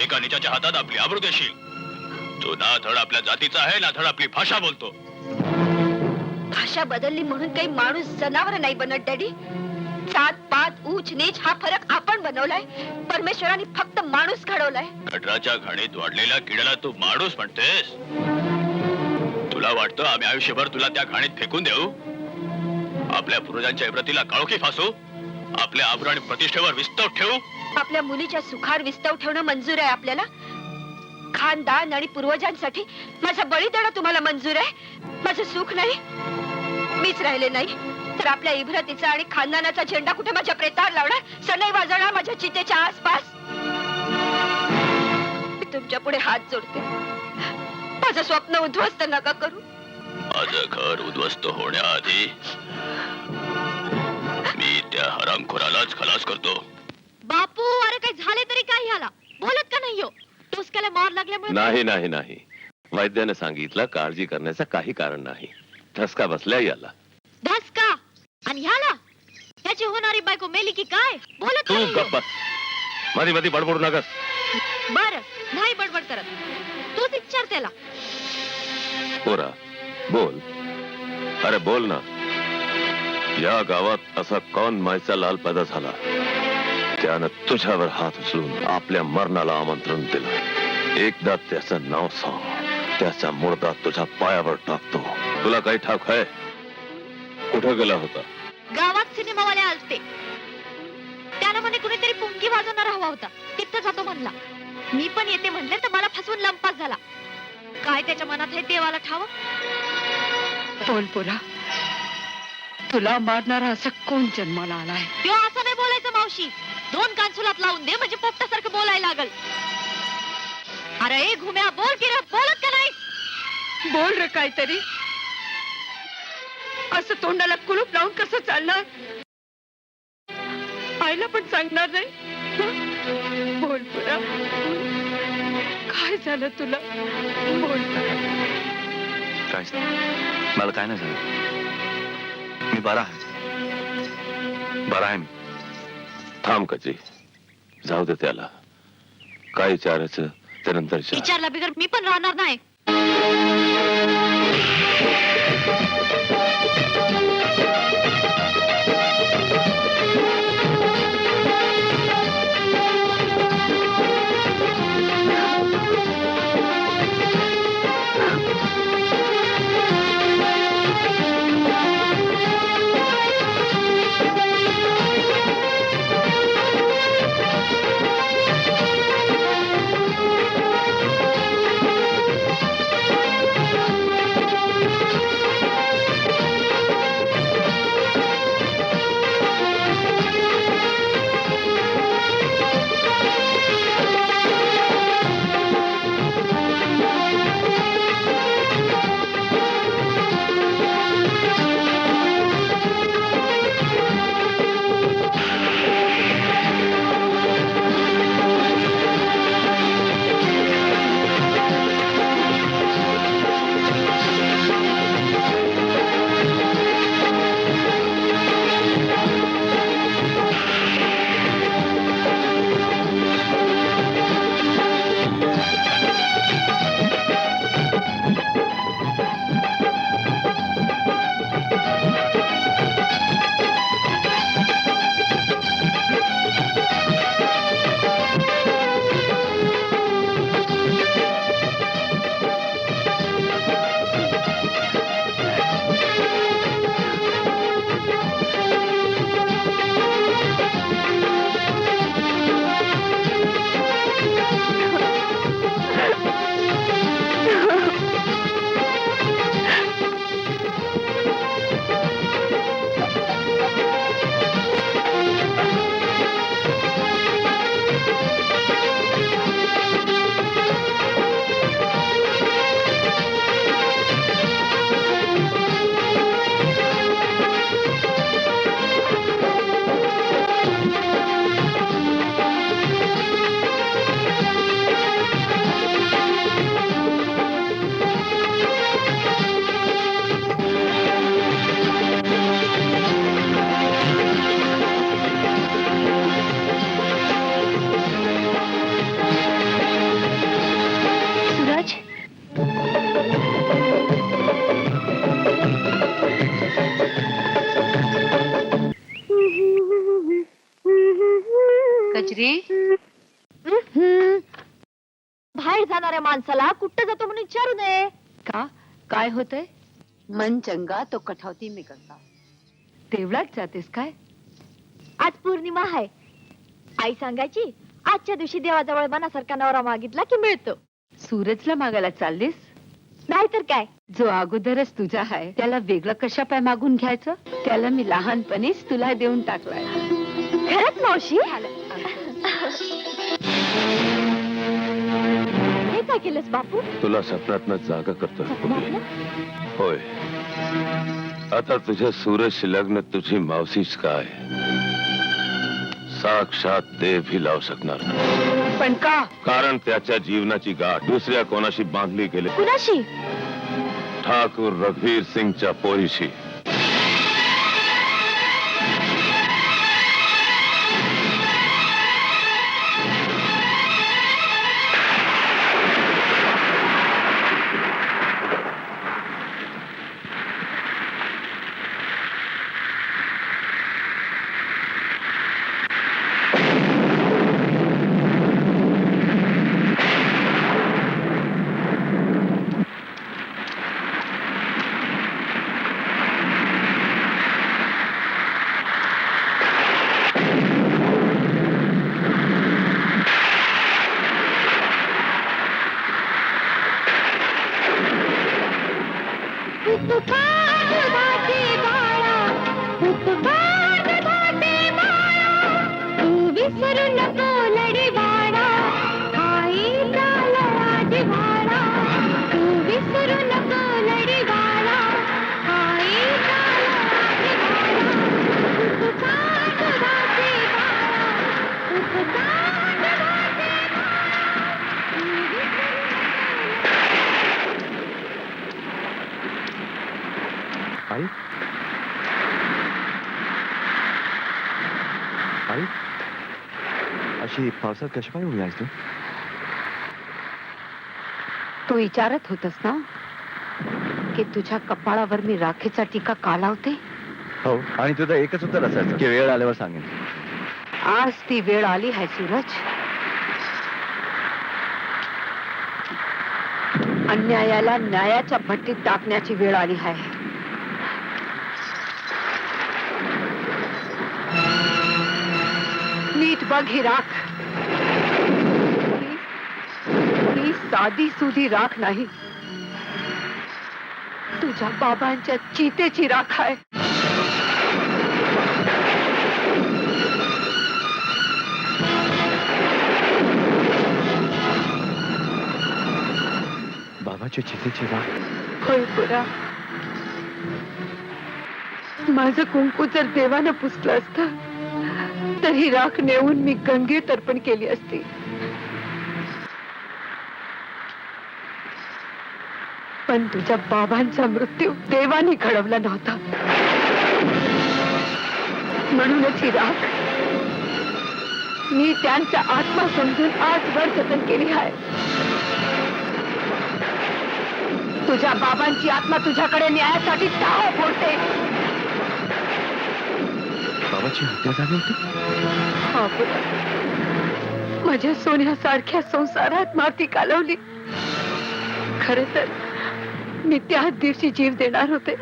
एका निचाच्या हातात आपली आबरू देशील. तू ना धड आपल्या जातीचा आहे ना धड आपली भाषा बोलतो. भाषा बदलली म्हणून काही माणूस जनावर नाही बनत डॅडी. जात पात ऊच नीच हा फरक आपण बनवलाय. परमेश्वराने फक्त माणूस घडवलाय. गटराच्या घाणीत वाढलेल्या किड्याला तू माणूस म्हणतेस? तुला वाटतं आम्ही आयुष्यभर तुला त्या घाणीत फेकून देऊ? आपल्या पूर्वजांच्या इब्रतीला काळोखी फासू? आपल्या आबरू आणि प्रतिष्ठेवर विस्तव ठेवू? आपल्या मुलीच्या सुखार विस्तव ठेवणं मंजूर आहे आपल्याला? खानदान आणि पूर्वजांसाठी माझा बळी देणं तुम्हाला मंजूर आहे? माझं सुख नाही, मीच राहिले नाही तर आपल्या इब्रतीचा आणि खानदानाचा झेंडा कुठे माझ्या प्रेतावर लावणार, सनई वाजवणार माझ्या चितेच्या आसपास? मी तुमच्या पुढे हात जोडते. माझं स्वप्न उद्ध्वस्त नका करू. माझं घर उद्ध्वस्त होण्याआधी मी त्या हरामखोरालाच खलास करतो. बापू, अरे काही झाले तरी काय ह्याला? बोलत का नाही हो? टोचक्याला मार लागल्यामुळे नाही नाही नाही, वैद्याने सांगितलं काळजी करण्याचं काही कारण नाही. ठसका बसल्या याला. धसका? आणि ह्याला? ह्याची होणारी बायको मेली की काय? बोलत तू का नाही हो? गप्प बस. मध्ये मध्ये बडबडू नकस. बरं, नाही बडबड करत. तूच विचार त्याला. पोरा बोल, अरे बोल ना. या गावात असा कौन मायचा लाल पैदा झाला त्यानं तुझ्यावर हात उचलून आपल्या मरणाला आमंत्रण दिलं? एकदा त्याचं नाव सांग, त्याचा मुर्दा तुझ्या पायावर टाकतो. तुला काही ठाऊक आहे? कुठं गेला होता? गावात सिनेमावाले आलते. त्यानं म्हणे कुणी कोणीतरी पुंगी वाजवणारा हवा होता. तिथं जातो म्हणला. मी पण येते म्हणले तर मला फसवून लंपास झाला. काय त्याच्या मनात आहे देवाला ठाव. बोल पोरा, तुला मारणारा असं कोण जन्माला आलाय? त्यो असं नाही बोलायचं मावशी. 2 कान सुलात लावून दे म्हणजे पोपटासारखं बोलायला लागल. अरे घुम्या बोल की रे, बोलत का नाही? बोल रे काहीतरी. असं तोंडाला कुलूप लावून कसं चालणार? आईला पण सांगणार नाही? हं? बोल पोरा, काय झालं तुला? बोल पोरा. काय मला काय नाही झालं. मी बरा आहे. बरा आहे मी. थांब कची, जाऊ दे त्याला. काय विचारायचं त्यानंतर विचारला बिगर मी पण राहणार नाही. बाहेर जाणाऱ्या माणसाला कुठं जातो म्हणून विचारू नये का? काय होतंय? मन चंगा तो कठौती में करता. तेवढाच जातेस काय? आज पौर्णिमा आहे. आई सांगायची आजच्या दिवशी देवाजवळ मनासारखा नवरा मागितला की मिळतो. सूरजला मागायला चाललीस? नाहीतर काय. जो अगोदरच तुझा आहे त्याला वेगळं कशा पाय मागून घ्यायचं? त्याला मी लहानपणीच तुला देऊन टाकलाय. खरंच मावशी? हे काय केलंस बापू? तुला स्वप्नातनं जागा करतो. होय, आता तुझ्या सूरजशी लग्न तुझी मावशीच काय, साक्षात देव लावू शकणार नाही. पण का? कारण त्याच्या जीवनाची गाठ दुसऱ्या कोणाशी बांधली गेली. कुणाशी? ठाकूर रघुवीर सिंगच्या पोरीशी. अशी पावसात कशी काय उभी आहेस तू? तू विचारत होतस ना की तुझ्या कपाळावर मी राखेचा टीका का लावते. हो, आणि तुझं एकच उत्तर असायचं की वेळ आल्यावर सांगेन. आज ती वेळ आली आहे सूरज. अन्यायाला न्यायाच्या भट्टीत टाकण्याची वेळ आली आहे. नीट बघ ही राख. ही साधी सुधी राख नाही, तुझ्या बाबांच्या चितेची राख आहे. बाबाच्या चितेची राख? होय पुरा. माझं कुंकू जर देवानं पुसलं असतं तर ही राख नेऊन मी गंगेत अर्पण केली असती. पण तुझ्या बाबांचा मृत्यू देवाने घडवला नव्हता, म्हणूनच ही राख मी त्यांचा आत्मा समजून आजवर जतन केली आहे. तुझ्या बाबांची आत्मा तुझ्याकडे न्यायासाठी टाळ फोडते. बाबाची हत्या झाली होती? हा पुरा. माझ्या सोन्यासारख्या संसारात माती कालवली. खर तर मी त्याच दिवशी जीव देणार होते,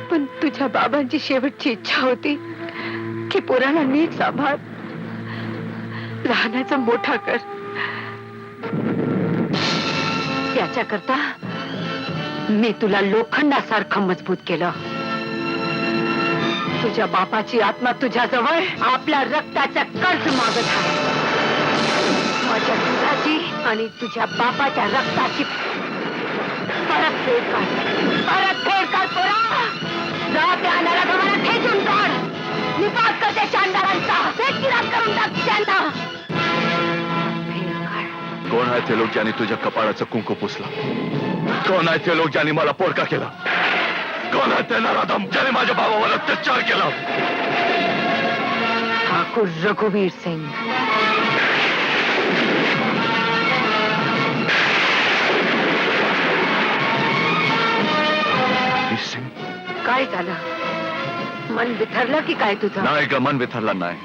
पण तुझ्या बाबांची शेवटची इच्छा होती की पोराला नीट सांभाळ, लहानाचा मोठा कर. त्याच्याकरता मी तुला लोखंडासारखं मजबूत केलं. तुझ्या बापाची आत्मा तुझ्याजवळ आपल्या रक्ताचा कर्ज मागत आहे. माझ्या दुधाची आणि तुझ्या बापाच्या रक्ताची परतफेड काढ. परतफेड काढ पोरा. जा त्या नराधमाला ठेचून काढ. निपात कर त्या शानदारांचा. बेचिराग करून टाक त्यांना. कोण आहे ते लोक ज्यांनी तुझ्या कपाळाचं कुंकू पुसला? कोण आहे ते लोक ज्यांनी मला पोरका केला? कोण आहे ते नराधम ज्याने माझ्या भावावर अत्याचार केला? ठाकूर रघुवीर सिंग. काय झालं? मन बिथरलं की काय तुझं? नाही ग, मन विथरला नाही.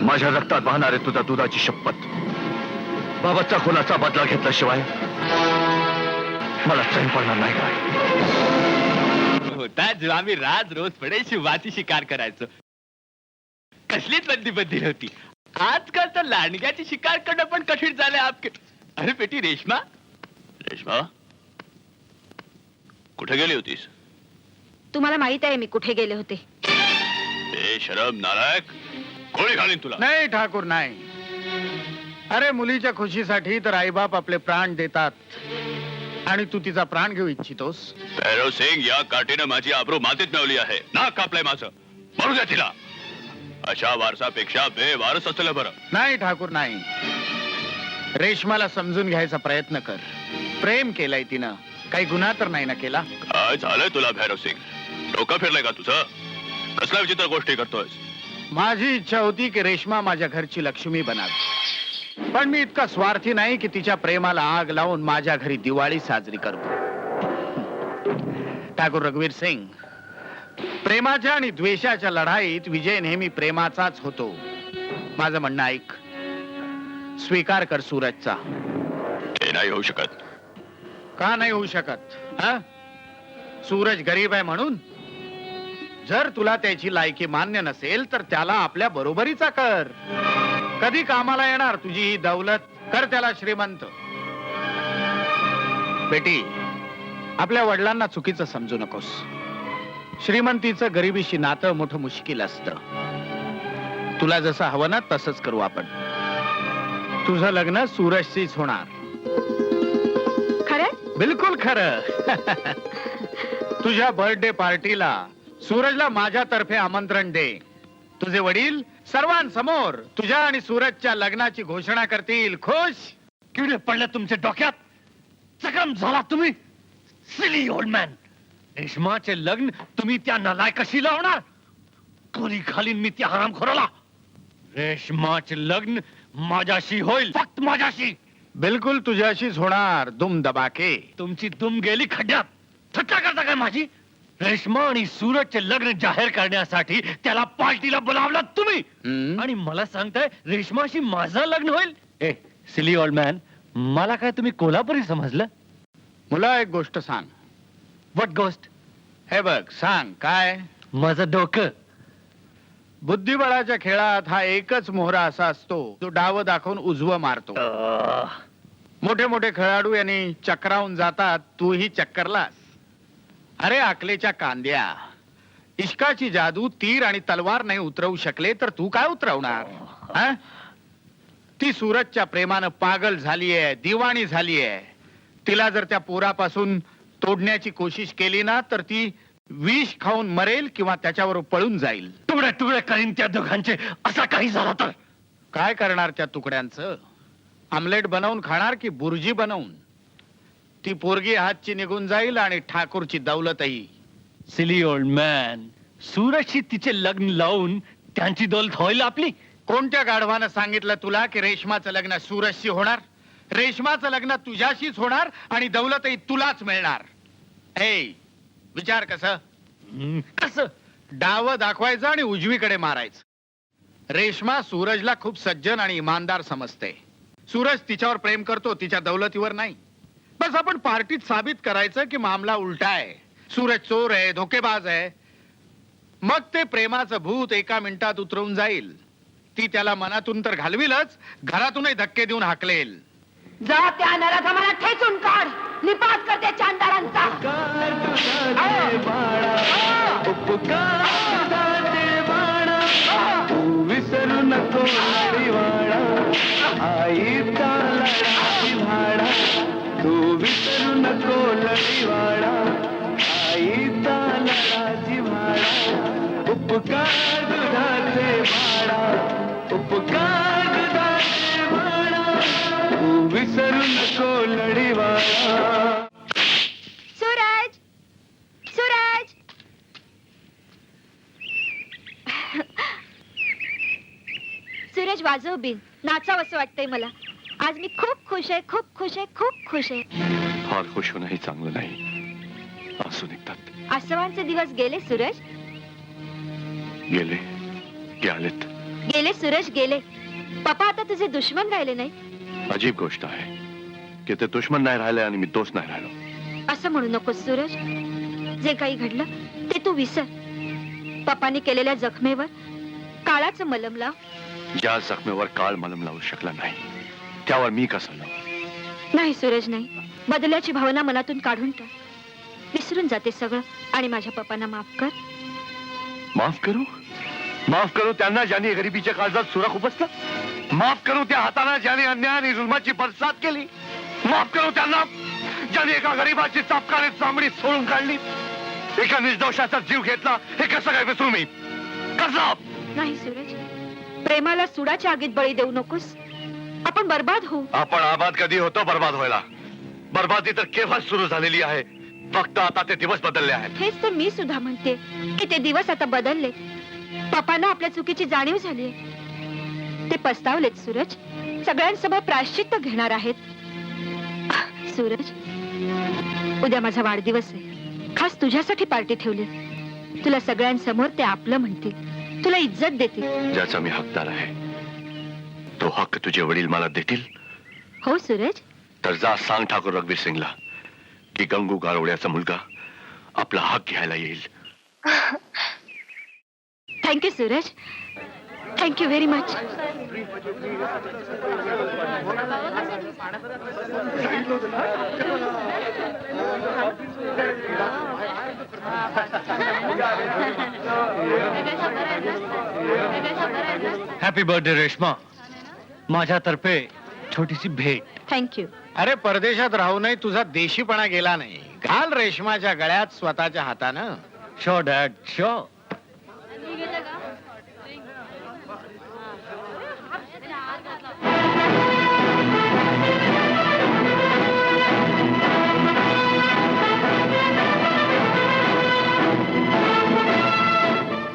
माझ्या रक्तात वाहणारे तुझ्या दुधाची शपथ. बाबाचा खुनाचा बदला घेतल्याशिवाय मला चैन पडणार नाही काय? होता जो आम्ही रोज पडे शिवाची शिकार करायचो, कसलीच बंदी होती. आजकाल तर लांडग्याची शिकार करणं पण कठीण झालंय आपके. अरे बेटी रेश्मा. रेश्मा, कुठे गेली होतीस? तुम्हाला माहित आहे मी कुठे गेले होते. शरम नालायक, कोणी घालीन तुला? नाही ठाकूर, नाही. अरे मुलीच्या खुशीसाठी तर आईबाप आपले प्राण देतात, आणि तू तिचा प्राण घेऊ इच्छितोस? भैरव सिंग, या काठीनं माझी आबरू मातीत मिळवली आहे. नाक कापलंय माझं. मरू द्या तिला. अशा वारसापेक्षा बेवारस असलं बरं. नाही ठाकूर, नाही. रेशमाला समजून घ्यायचा प्रयत्न कर. प्रेम केलंय तिनं, काही गुन्हा तर नाही ना केला? काय झालंय तुला भैरव सिंग? डोकं फिरलंय का तुझं? कसल्या विचित्र गोष्टी करतोयस? माझी इच्छा होती की रेश्मा माझ्या घरची लक्ष्मी बनावी, पण मी इतका स्वार्थी नाही की तिच्या प्रेमाला आग लावून माझ्या घरी दिवाळी साजरी करू. ठाकूर रघुवीर सिंग, प्रेमाच्या आणि द्वेषाच्या लढाईत विजय नेहमी प्रेमाचाच होतो. माझं म्हणणं ऐक. स्वीकार कर सूरजचा. हे नाही होऊ शकत. का नाही होऊ शकत? हा? सूरज गरीब आहे म्हणून? जर तुला त्याची लायकी मान्य नसेल तर त्याला आपल्या बरोबरीचा कर. कधी कामाला येणार तुझी ही दौलत? कर त्याला श्रीमंत. बेटी, आपल्या वडिलांना चुकीचं समजू नकोस. श्रीमंतीचं गरिबीशी नातं मोठं मुश्किल असतं. तुला जसं हवं ना तसंच करू आपण. तुझं लग्न सूरजशीच होणार. खरं? बिलकुल खरं. तुझ्या बर्थडे पार्टीला सूरजला माझ्यातर्फे आमंत्रण दे. तुझे वडील सर्वांसमोर तुझ्या आणि सूरजच्या लग्नाची घोषणा करतील. खुश? किडे पडले तुमच्या डोक्यात? चक्रम झाला तुम्ही. Silly old man. रेश्माचे लग्न तुम्ही त्या नालायकाशी लावणार? कोणी घालीन मी त्या हरामखोराला? रेशमाचे लग्न माझ्याशी होईल, फक्त माझ्याशी. बिलकुल तुझ्याशीच होणार, दुम दबाके. तुमची दुम गेली खड्ड्यात. थट्टा करता काय माझी? रेशमा आणि सूरजचे लग्न जाहीर करण्यासाठी त्याला पार्टीला बोलावलं तुम्ही, हम्म? आणि मला सांगताय रेशमाशी माझं लग्न होईल? ए सिली ओल्ड मॅन, मला काय तुम्ही कोल्हापुरी समजलं? मुला एक गोष्ट सांग. व्हॉट गोष्ट? हे बघ, सांग काय. माझं डोकं. बुद्धिबळाच्या खेळात हा एकच मोहरा असा असतो जो डाव दाखवून उजवं मारतो. मोठे मोठे खेळाडू यांनी चक्रावून जातात, तूही चक्करलास. अरे आकलेच्या कांद्या, इश्काची जादू तीर आणि तलवार नाही उतरवू शकले तर तू काय उतरवणार? हा? ती सूरजच्या प्रेमानं पागल झालीये, दिवाणी झालीये. तिला जर त्या पोरापासून तोडण्याची कोशिश केली ना तर ती विष खाऊन मरेल किंवा त्याच्यावर पळून जाईल. तुकडे तुकडे करीन त्या दोघांचे, असा काही झाला तर. काय करणार त्या तुकड्यांचं? आमलेट बनवून खाणार की बुर्जी बनवून? ती पोरगी हातची निघून जाईल आणि ठाकूरची दौलतही. सिली ओल्ड मॅन, सूरजशी तिचे लग्न लावून त्यांची दौलत होईल आपली. कोणत्या गाढवानं सांगितलं तुला की रेशमाचं लग्न सूरजशी होणार? रेशमाचं लग्न तुझ्याशीच होणार आणि दौलतही तुलाच मिळणार. ए विचार कसं कसं? डाव दाखवायचं आणि उजवीकडे मारायचं. रेशमा सूरजला खूप सज्जन आणि इमानदार समजते. सूरज तिच्यावर प्रेम करतो, तिच्या दौलतीवर नाही. बस आपण पार्टीत साबित करायचं की मामला उलटा आहे. सूरज चोर आहे, धोकेबाज आहे. मग ते प्रेमाचं भूत एका मिनिटात उतरवून जाईल. ती त्याला मनातून तर घालविलच, घरातूनही धक्के देऊन हाकलेल. जा त्या नराधा मला ठेचून काढ, निपात करते चांदारांचा. विसरू नको वाडा, आईचा लढाची भाडा. तू विसरू नको लढीवाडा, आईचा लढाची भाडा. उपकार दुधाचे भाडा, उपकार दुधाचे भाडा. तू विसरू नको लढीवाडा. सूरज, सूरज. सूरज वाजव बिन, नाचावं असं वाटतंय मला. आज मी खूप खुश आहे, खूप खुश आहे, खूप खुश आहे. फार खुश होणंही चांगलं नाही, असू निघतात. आसवांचे दिवस गेले सूरज, गेले की आलेत. गेले सूरज गेले. पप्पा आता तुझे दुश्मन राहिले नाही. अजीब गोष्ट आहे की ते दुश्मन नाही राहिले आणि मी दोस्त नाही राहिलो. असं म्हणू नकोस सूरज. जे काही घडलं ते तू विसर. पप्पानी केलेल्या जखमेवर काळाचं मलम लाव. ज्या जखमेवर काळ मलम लावू शकला नाही त्यावर मी कसं लावू? नाही सूरज नाही. बदल्याची भावना मनातून काढून टाक. विसरून जाते सगळं आणि माझ्या पप्पांना माफ कर. माफ करू? माफ करू त्यांना ज्यांनी गरिबीच्या काळजात सुरा उपसला? माफ करू त्या हाताना ज्याने अन्याय आणि जुलमाची बरसात केली? माफ करू त्यांना ज्याने एका गरीबाची चापकाने चामडी सोडून काढली? एका निर्दोषाचा जीव घेतला, हे कसं काय विसरू मी? कसं? नाही सूरज, प्रेमाला सुडाच्या आगीत बळी देऊ नकोस. आपण बर्बाद होऊ. आपण आबाद कधी होतो बर्बाद व्हायला? बर्बादी तर केव्हाच सुरू झालेली आहे, फक्त आता ते दिवस बदलले आहेत. हेच तर मी सुद्धा म्हणते की ते दिवस आता बदलले. पप्पांना आपल्या चुकीची जाणीव झाली. ते पस्तावलेत सूरज. सगळ्यांसमोर प्रायश्चित्त घेणार आहेत. सूरज, उद्या माझा वाढदिवस आहे. खास तुझ्यासाठी पार्टी ठेवली. तुला सगळ्यांसमोर ते आपलं म्हणतील, तुला इज्जत देतील. ज्याचा मी हकदार आहे तो हक्क तुझे वडील मला देतील? हो सूरज. तर जा सांग ठाकूर रघुवीर सिंगला की गंगू गारवड्याचा मुलगा आपला हक घ्यायला येईल. Thank you Suraj. Thank you very much. Happy birthday Reshma. माझ्यातर्फे छोटीशी भेट. थँक्यू. अरे परदेशात राहूनही तुझा देशीपणा गेला नाही. घाल रेशमाच्या गळ्यात स्वतःच्या हातानं. Show dad show.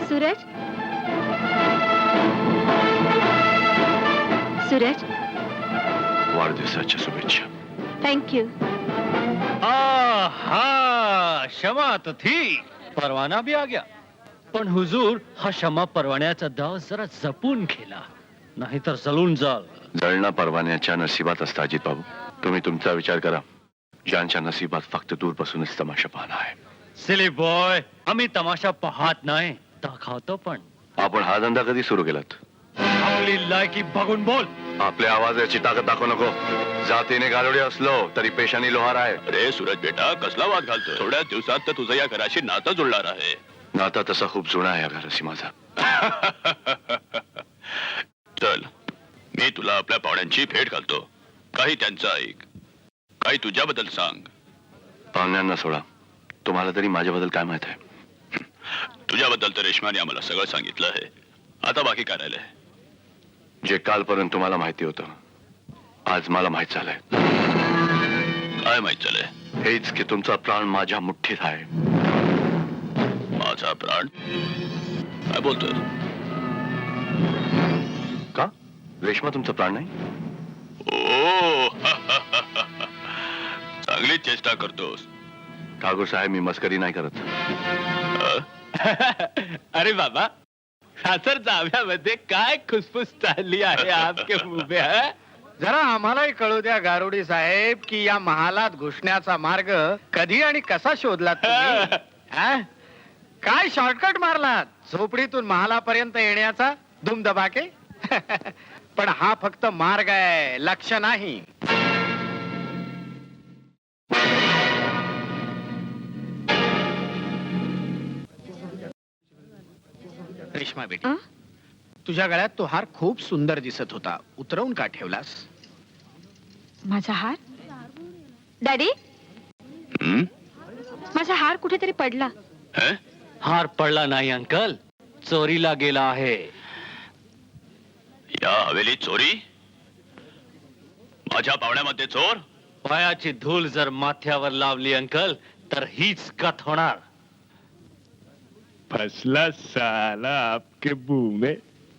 Suraj, Suraj, वाढदिवसाच्या शुभेच्छा. थँक्यू. हाँ क्षमा तो थी, परवाना भी आ गया. पण हुजूर, हा क्षमा परवान्याचा दाव जरा जपून खेळा, नाहीतर जळून जाल. जळणं परवान्याच्या नशिबात असतं अजित बाबू. तुम्ही तुमचा विचार करा. ज्यांच्या नशिबात फक्त दूरपासूनच तमाशा पाहणं आहे. सिली बॉय, आम्ही तमाशा पाहत नाही, दाखवतो पण. आपण हा धंदा कधी सुरू केलात? आपली लायकी बघून बोल. आपल्या आवाजाची ताकद दाखवू नको. जातीने गालोडी असलो तरी पेशाने लोहार आहे. अरे सूरज बेटा, कसला वाद घालतो? थोड्या दिवसात तर तुझं या घराशी नातं जुळणार आहे. नाता तसा खूप जुना आहे या घराशी माझा. चल, मी तुला आपल्या पाहुण्यांची भेट घालतो. काही त्यांचं ऐक, काही तुझ्याबद्दल सांग. पाहुण्यांना सोडा, तुम्हाला तरी माझ्याबद्दल काय माहित आहे? तुझ्याबद्दल तर रेश्माने आम्हाला सगळं सांगितलं आहे. आता बाकी काय राहिलंय? जे कालपर्यंत तुम्हाला माहिती होतं, आज मला माहित झालंय. काय माहित झालंय? हेच की तुमचा प्राण माझ्या मुठ्ठीत आहे. माझा प्राण? काय बोलतोय? का? रेश्मा तुमचा प्राण नाही? ओ चांगली चेष्टा करतोस. ठाकूर साहेब, मी मस्करी नाही करत. अरे बाबा, सासर जाव्यामध्ये काय खुसफुस चालली आहे आपके मुंह में, है? जरा आम्हालाही कळू द्या गारुडी साहेब की या महालात घुसण्याचा मार्ग कधी आणि कसा शोधलात तुम्ही? हा? काय शॉर्टकट मारलात झोपडीतून महालापर्यंत येण्याचा धुमधबाके? पण हा फक्त मार्ग आहे, लक्ष नाही. रेश्मा बेटी, तुझ्या गळ्यात तो हार खूप सुंदर दिसत होता, उतरवून का ठेवलास? माझा हार? डॅडी, माझा हार कुठेतरी पडला. हार पडला नाही अंकल, चोरीला गेला आहे. या हवेली चोरी? माझ्या पाहुण्यामध्ये चोर? पायाची धूल जर माथ्यावर लावली अंकल, तर हीच कथ होणार. फसला साला आपके मुंह में.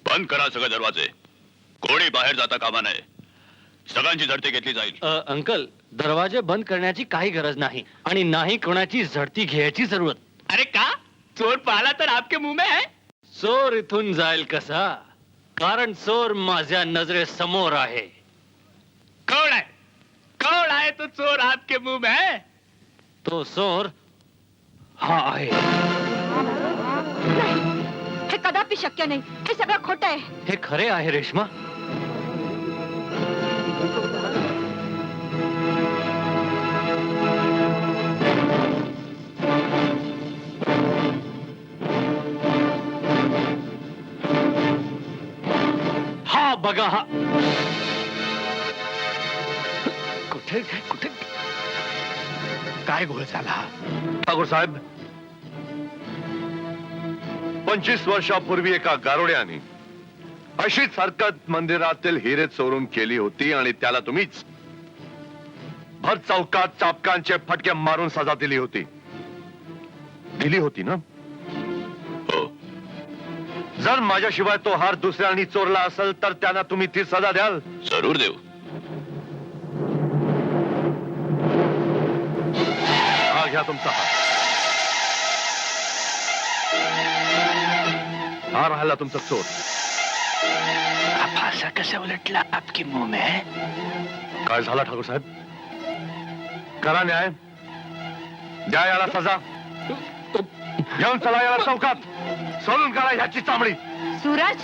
बंद करा सगळे दरवाजे. कोणी बाहेर जाता कामा नये. सगळ्यांची झडती घेतली जाईल. अंकल, दरवाजे बंद करण्याची काही गरज नाही आणि नाही कोणाची झडती घ्यायची जरूरत. अरे का? चोर पाहिला तर आपके मुंह में है. चोर इथून जाईल कसा? कारण चोर माझ्या नजरेसमोर आहे. कोण आहे? कोण आहे तो चोर आपके मुंह में है? तो चोर हा आहे. हे कदापि शक्य नाही, हे सगळं खोटं आहे. हे खरे आहे रेश्मा. हा बघा, हा कुठे कुठे काय घोळ झाला? ठाकूर साहेब, 25 वर्षापूर्वी एका गारोड्याने अशीच हरकत मंदिरातील हिरे चोरून केली होती आणि त्याला तुम्हीच भर चौकात चापकांचे फटके मारून सजा दिली होती. दिली होती ना? हो. जर माझ्याशिवाय तो हार दुसऱ्यांनी चोरला असेल तर त्यांना तुम्ही ती सजा द्याल? जरूर देऊ. हा घ्या तुमचा हार. हा राहिला तुमचा चोर. फासा कसा उलटला आपकी मुंह में? काय झाला ठाकूर साहेब? करा न्याय. द्या याला सजा. घेऊन चला याला चौकात. सोडून करा ह्याची चामडी. सूरज,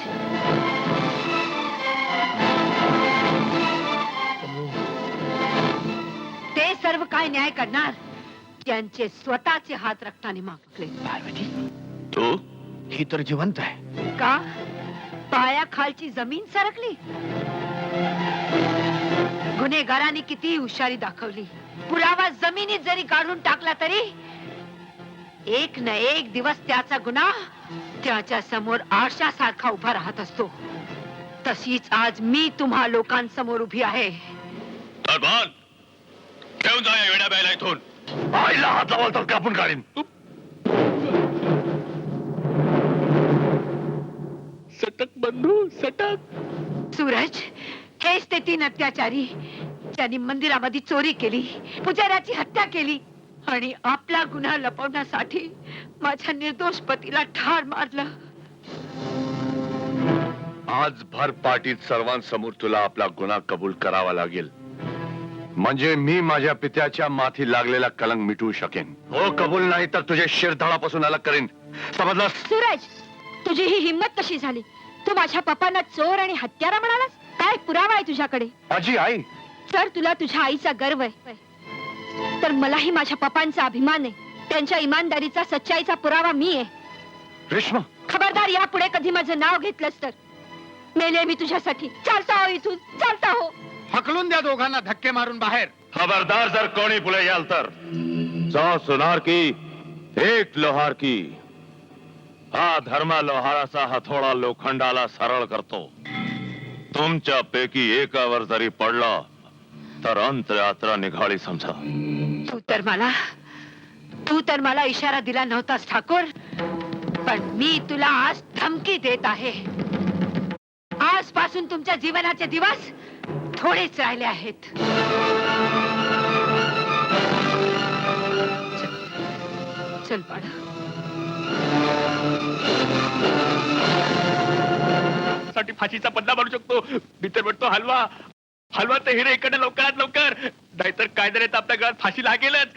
ते सर्व काय न्याय करणार ज्यांचे स्वतःचे हात रक्ताने मागले. पार्वती, तू? ही तर जिवंत आहे. का? पायाखालची जमीन सरकली? गुन्हेगारांनी किती हुशारी दाखवली. पुरावा जमिनीत जरी काढून टाकला तरी एक न एक दिवस त्याचा गुन्हा त्याच्या समोर आरशासारखा उभा राहत असतो. तशीच आज मी तुम्हा लोकांसमोर उभी आहे. दरबार घेऊन जा या वेड्या बायला इथून. आईला हात लावाल तर कापून काढीन. सटक बंधू, सटक. सूरज, हेच ते 3 अत्याचारी ज्यांनी मंदिरामध्ये चोरी केली, पुजाऱ्याची हत्या केली आणि आपला गुन्हा लपवण्यासाठी माझ्या निर्दोष पतीला ठार मारलं. आज भर पाटीत सर्वांसमोर तुला आपला गुन्हा कबूल करावा लागेल, म्हणजे मी माझ्या पित्याच्या माथी लागलेला कलंक मिटवू शकेन. हो कबूल नाही तर तुझे शिरतळापासून अलग करेन, समजलास? सूरज, तुझी ही हिंमत कशी झाली? तू माझ्या पप्पांना चोर आणि हत्यारा म्हणालास? काय पुरावा आहे तुझ्याकडे? आजी, आई, जर तुला तुझ्या आईचा गर्व आहे तर मलाही माझ्या पप्पांचा अभिमान आहे. त्यांच्या इमानदारीचा, सच्चाईचा पुरावा मी आहे. रेश्मा, खबरदार, यापुढे कधी माझं नाव घेतलंस तर मेले मी तुझ्यासाठी. चालता हो इथून, चालता हो. हकलून द्या दोघांना धक्के मारून बाहेर. खबरदार जर कोणी पुढे याल तर 100 सुनार की 1 लोहार की. हा धर्म लोहाराचा हथोडा लोखंडाला सरळ करतो. तुमच्या पैकी एकावर जरी पडला तर अंतयात्रा निघाली समजा. तू तर मला इशारा दिला नव्हतास ठाकूर, पण मी तुला आज धमकी देत आहे. आजपासून तुमच्या जीवनाचे दिवस थोडेच राहिले आहेत. चल बाळा. साठी फाशीचा बदला मारू शकतो. मी तर म्हणतो हलवा हलवा तर हिरे इकडे लवकरात लवकर, नाहीतर कायद्याने आपल्या गळ्यात फाशी लागेलच.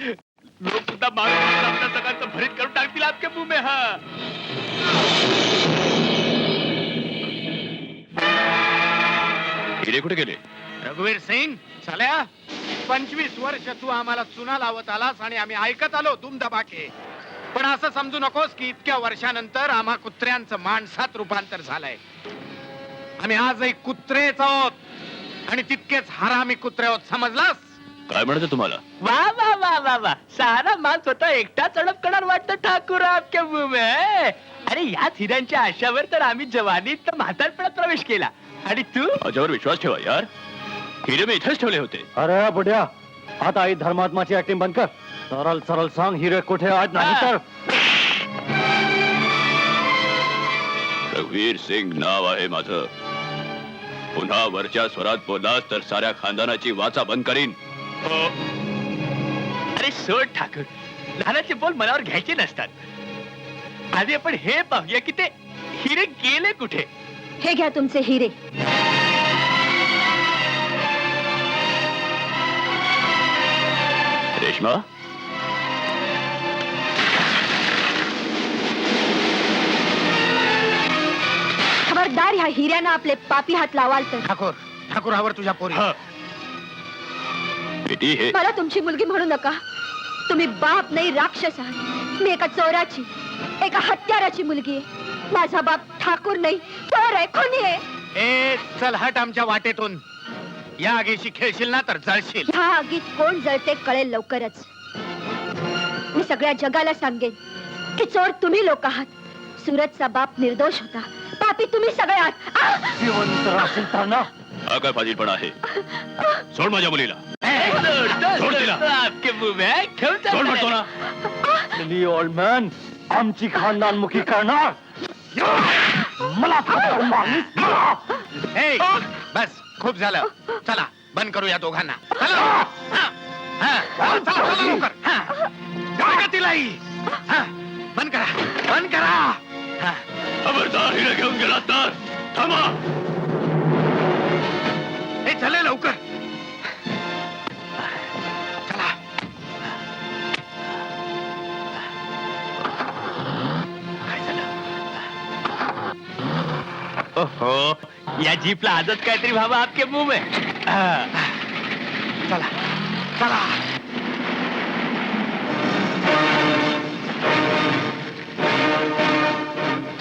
लोक सुद्धा मारून आपल्या सगळ्यांचं भरीत करून टाकतील आपके मुंह में. हा हिरे कुठे गेले? रघुवीर सिंग, चल्या 25 वर्ष तू आम्हाला चुना लावत आलास आणि आम्ही ऐकत आलो दुमदबाके. पण असं समजू नकोस की इतक्या वर्षानंतर आम्हा कुत्र्यांचं माणसात रूपांतर झालंय. आम्ही आजही कुत्रेच आहोत आणि तितकेच हरामी कुत्रे आहोत, समजलास? काय म्हणायचं तुम्हाला? वा वा वा वा वा, सारा मान स्वतः एकटा चढप करणार वाटतं ठाकूर आपके मुंह में. अरे याच हिऱ्यांच्या आशावर तर आम्ही जवानीत तर म्हातारपणात प्रवेश केला. आणि तू? माझ्यावर विश्वास ठेवा यार. हिरे मी इथेच ठेवले होते. अरे बुड्या, आता आई धर्मात्माची ऍक्टिंग बंद कर. सरळ सरळ सांग, हिरे कुठे आहेत? नाही तर रघुवीर सिंग नाव आहे माझं. पुन्हा वरच्या स्वरात बोललास तर साऱ्या खानदानाची वाचा बंद करीन. अरे सोड ठाकूर, लहानाचे बोल मनावर घ्यायचे नसतात. आधी आपण हे पाहूया की ते हिरे गेले कुठे. हे घ्या तुमचे हिरे. रेश्मा, खबरदार, ह्या हिऱ्यांना आपले पापी हात लावाल तर. ठाकूर, ठाकूरावर तुझ्या पोरी. बेटी हे मला तुमची मुलगी म्हणू नका. तुम्ही बाप नाही, राक्षस आहात. मी एका चोराची, एका हत्याराची मुलगी आहे. माझा बाप ठाकूर नाही, चोर आहे, खुनी आहे. ए चल, हट आमच्या वाटेतून. या आगीशी खेळशील ना तर जळशील. ह्या आगीत कोण जळते कळेल लवकरच. मी सगळ्या जगाला सांगेन की चोर तुम्ही लोक आहात. सूरजचा बाप निर्दोष होता, पापी तुम्ही सगळे आहात. जिवंत राहशील तर ना. हा काय फाजीलपणा आहे? सोड माझ्या मुलीला. सोड तिला. आपके मुंह में ठेव. सोड म्हणतो ना. ओल्ड मॅन, आमची खानदानमुखी करणार. मला ए, बस खूप झालं. चला बंद करू या दोघांना. चला. चला लवकर. जागा तिलाही. बंद करा, बंद करा. खबरदार, हिरे घेऊन गेला तर थांबा. हे चले लवकर. चला. काय झालं? ओहो, या जीपला आजच काहीतरी व्हावं आपके मुंह में. चला चला.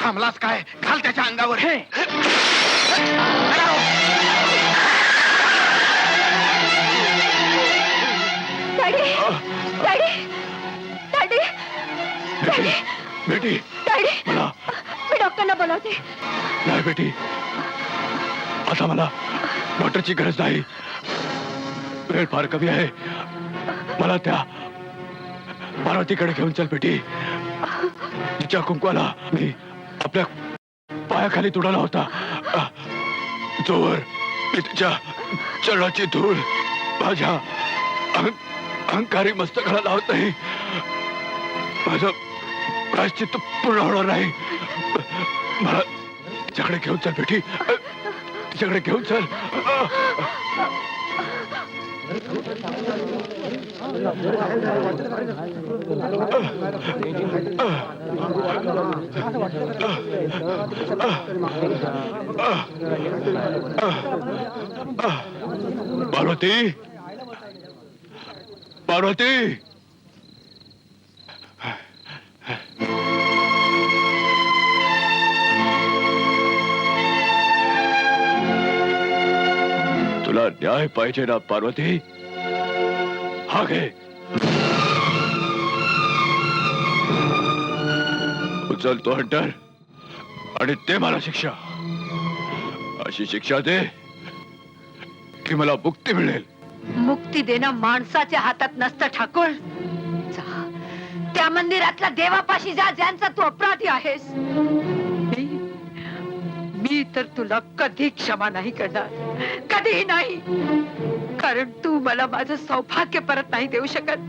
थांबलास काय? घाल त्याच्या अंगावर. डॅडी, डॅडी, डॅडी, डॅडी, बेटी, डॅडी, मला मी डॉक्टरला बोलावते. नाही बेटी, आता मला डॉक्टरची गरज नाही. वेळ फार कमी आहे. मला त्या पार्वतीकडे घेऊन चल बेटी. तिच्या कुंकवाला मी आपल्या पायाखाली तुडवला होता. जोवर मी तुझ्या चरणाची धूळ माझ्या अहंकारी मस्तकाला लावत नाही. माझं प्रायश्चित्त पूर्ण होणार नाही. मला तिच्याकडे घेऊन चल बेटी, तिच्याकडे घेऊन चल. पार्वती, पार्वती, तुला न्याय पाहिजे ना पार्वती? हा घे, उचल तो हंटर आणि दे मला शिक्षा. अशी शिक्षा दे की मला मुक्ती मिळेल. मुक्ती देणं माणसाच्या हातात नसतं ठाकूर. जा, त्या मंदिरातल्या देवापाशी जा ज्यांचा तू अपराधी आहेस. मी तर तुला कधी क्षमा नाही करणार, कधीही नाही. कारण तू मला माझं सौभाग्य परत नाही देऊ शकत,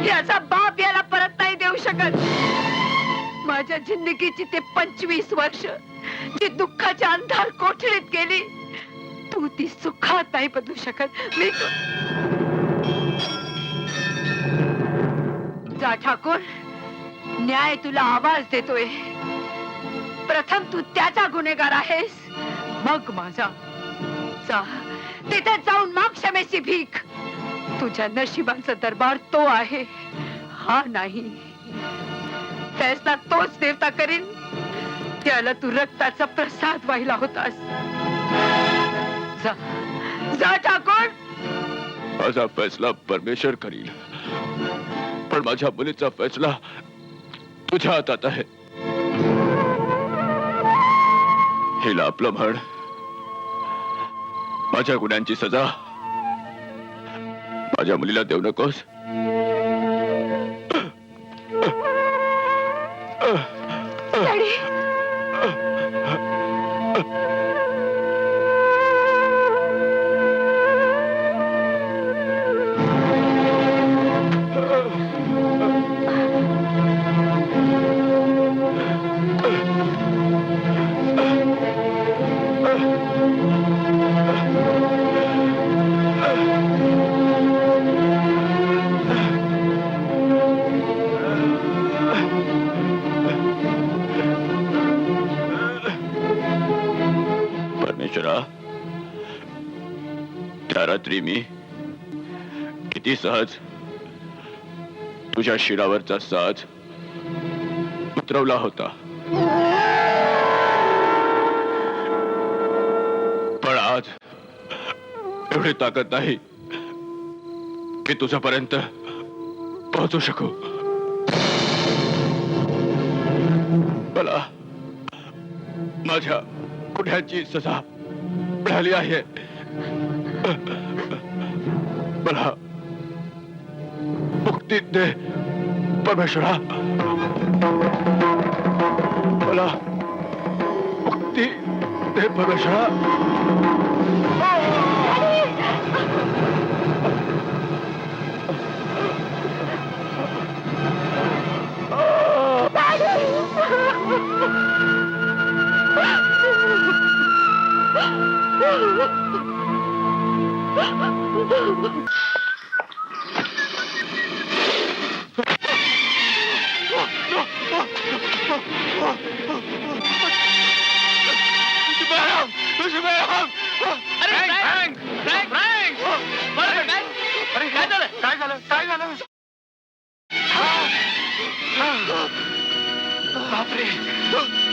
याचा बाप याला परत नाही देऊ शकत. माझ्या जिंदगीची ते 25 वर्ष जी दुःखाच्या अंधार कोठडीत गेली, तू ती सुखात नाही बदलू शकत. मी जा ठाकूर, न्याय तुला आवाज देतोय. प्रथम तू त्याचा गुन्हेगार आहेस, मग माझा. जा, तिथे जाऊन माग क्षमेची भीक. तुझ्या नशिबाचा दरबार तो आहे, हा नाही. फैसला तोच देवता करीन त्याला तू रक्ताचा प्रसाद वाहिला होतास. जा, जा ठाकूर. माझा फैसला परमेश्वर करील, पण माझ्या मुलीचा फैसला तुझ्या हातात आहे. हिला आपलं म्हण. माझ्या गुन्ह्यांची सजा माझ्या मुलीला देऊ नकोस. डॅडी, त्या रात्री मी किती सहज तुझ्या शिरावरचा साज उतरवला होता, पण आज एवढी ताकद नाही की तुझ्यापर्यंत पोहोचू शकू. मला माझ्या गुन्ह्याची सजा मिळाली आहे. मला मुक्ती दे परमेश्वरा, मला मुक्ती दे परमेश्वरा. बापरे,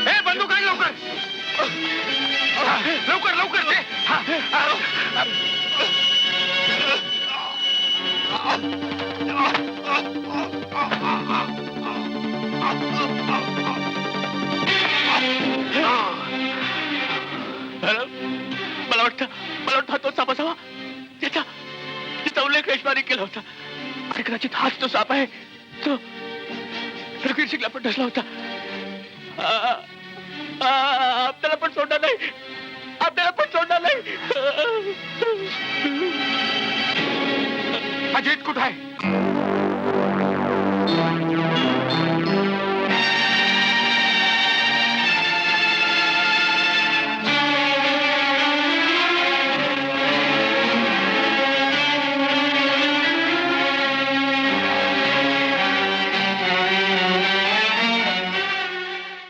हे बंदूक आण लवकर, लवकर लवकर दे. मला वाटतं तो साप असावा त्याचा उल्लेख रेशमाने केला होता, आणि कदाचित हाच तो साप आहे तो रघुवीर सिंगला पण डसला होता. आपल्याला पण सोडणार नाही, आपल्याला पण सोडणार नाही. कुठं आहे?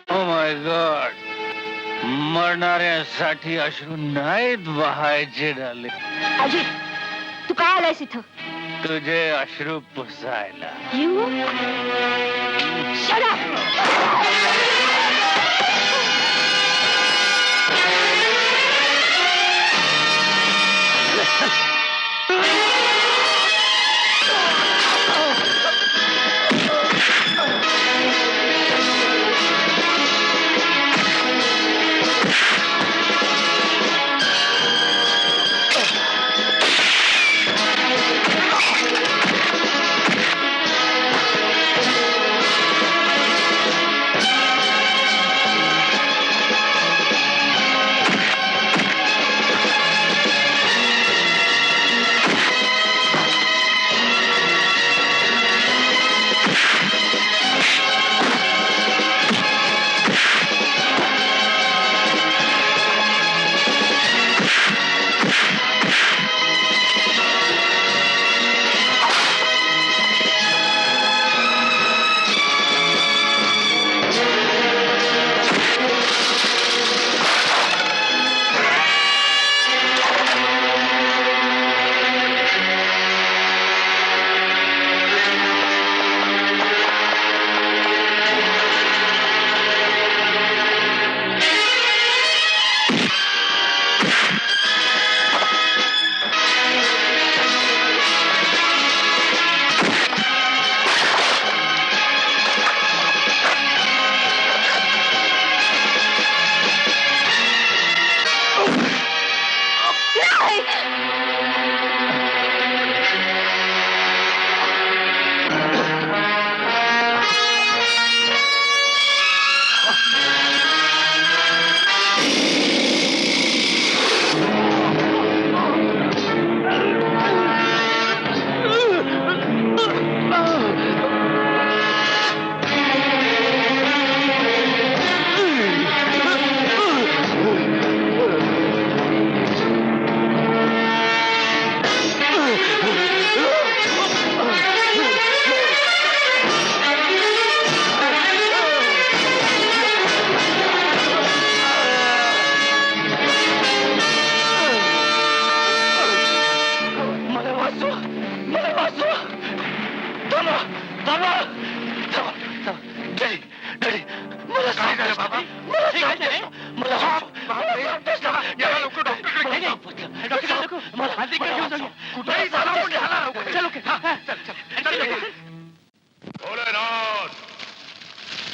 ओ माय गॉड, मरणाऱ्यासाठी अश्रू नाहीत वहायचे डाले, अजित, तू काय आलायस इथं? तुझे अश्रू पुसायला. You? Shut up!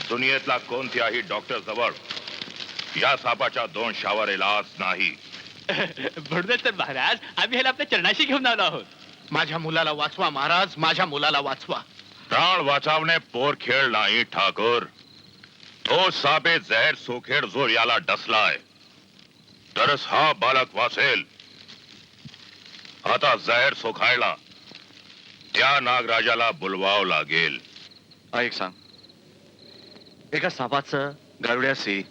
दुनियेतला कोणत्याही डॉक्टर जवळ या सापाच्या 2 शावर इलाज नाही. म्हणूनच तर महाराज आम्ही ह्याला आपल्या चरणाशी घेऊन आलो आहोत. माझ्या मुलाला वाचवा महाराज, माझ्या मुलाला वाचवा. प्राण वाचवणे पोर खेळ नाही ठाकूर. तो सापे जहर सोखेड जो याला डसलाय तरच हा बालक वाचेल. आता जहर सोखायला त्या नागराजाला बोलवावं लागेल. ऐक सांग, एका सापाचं गारुड्याशी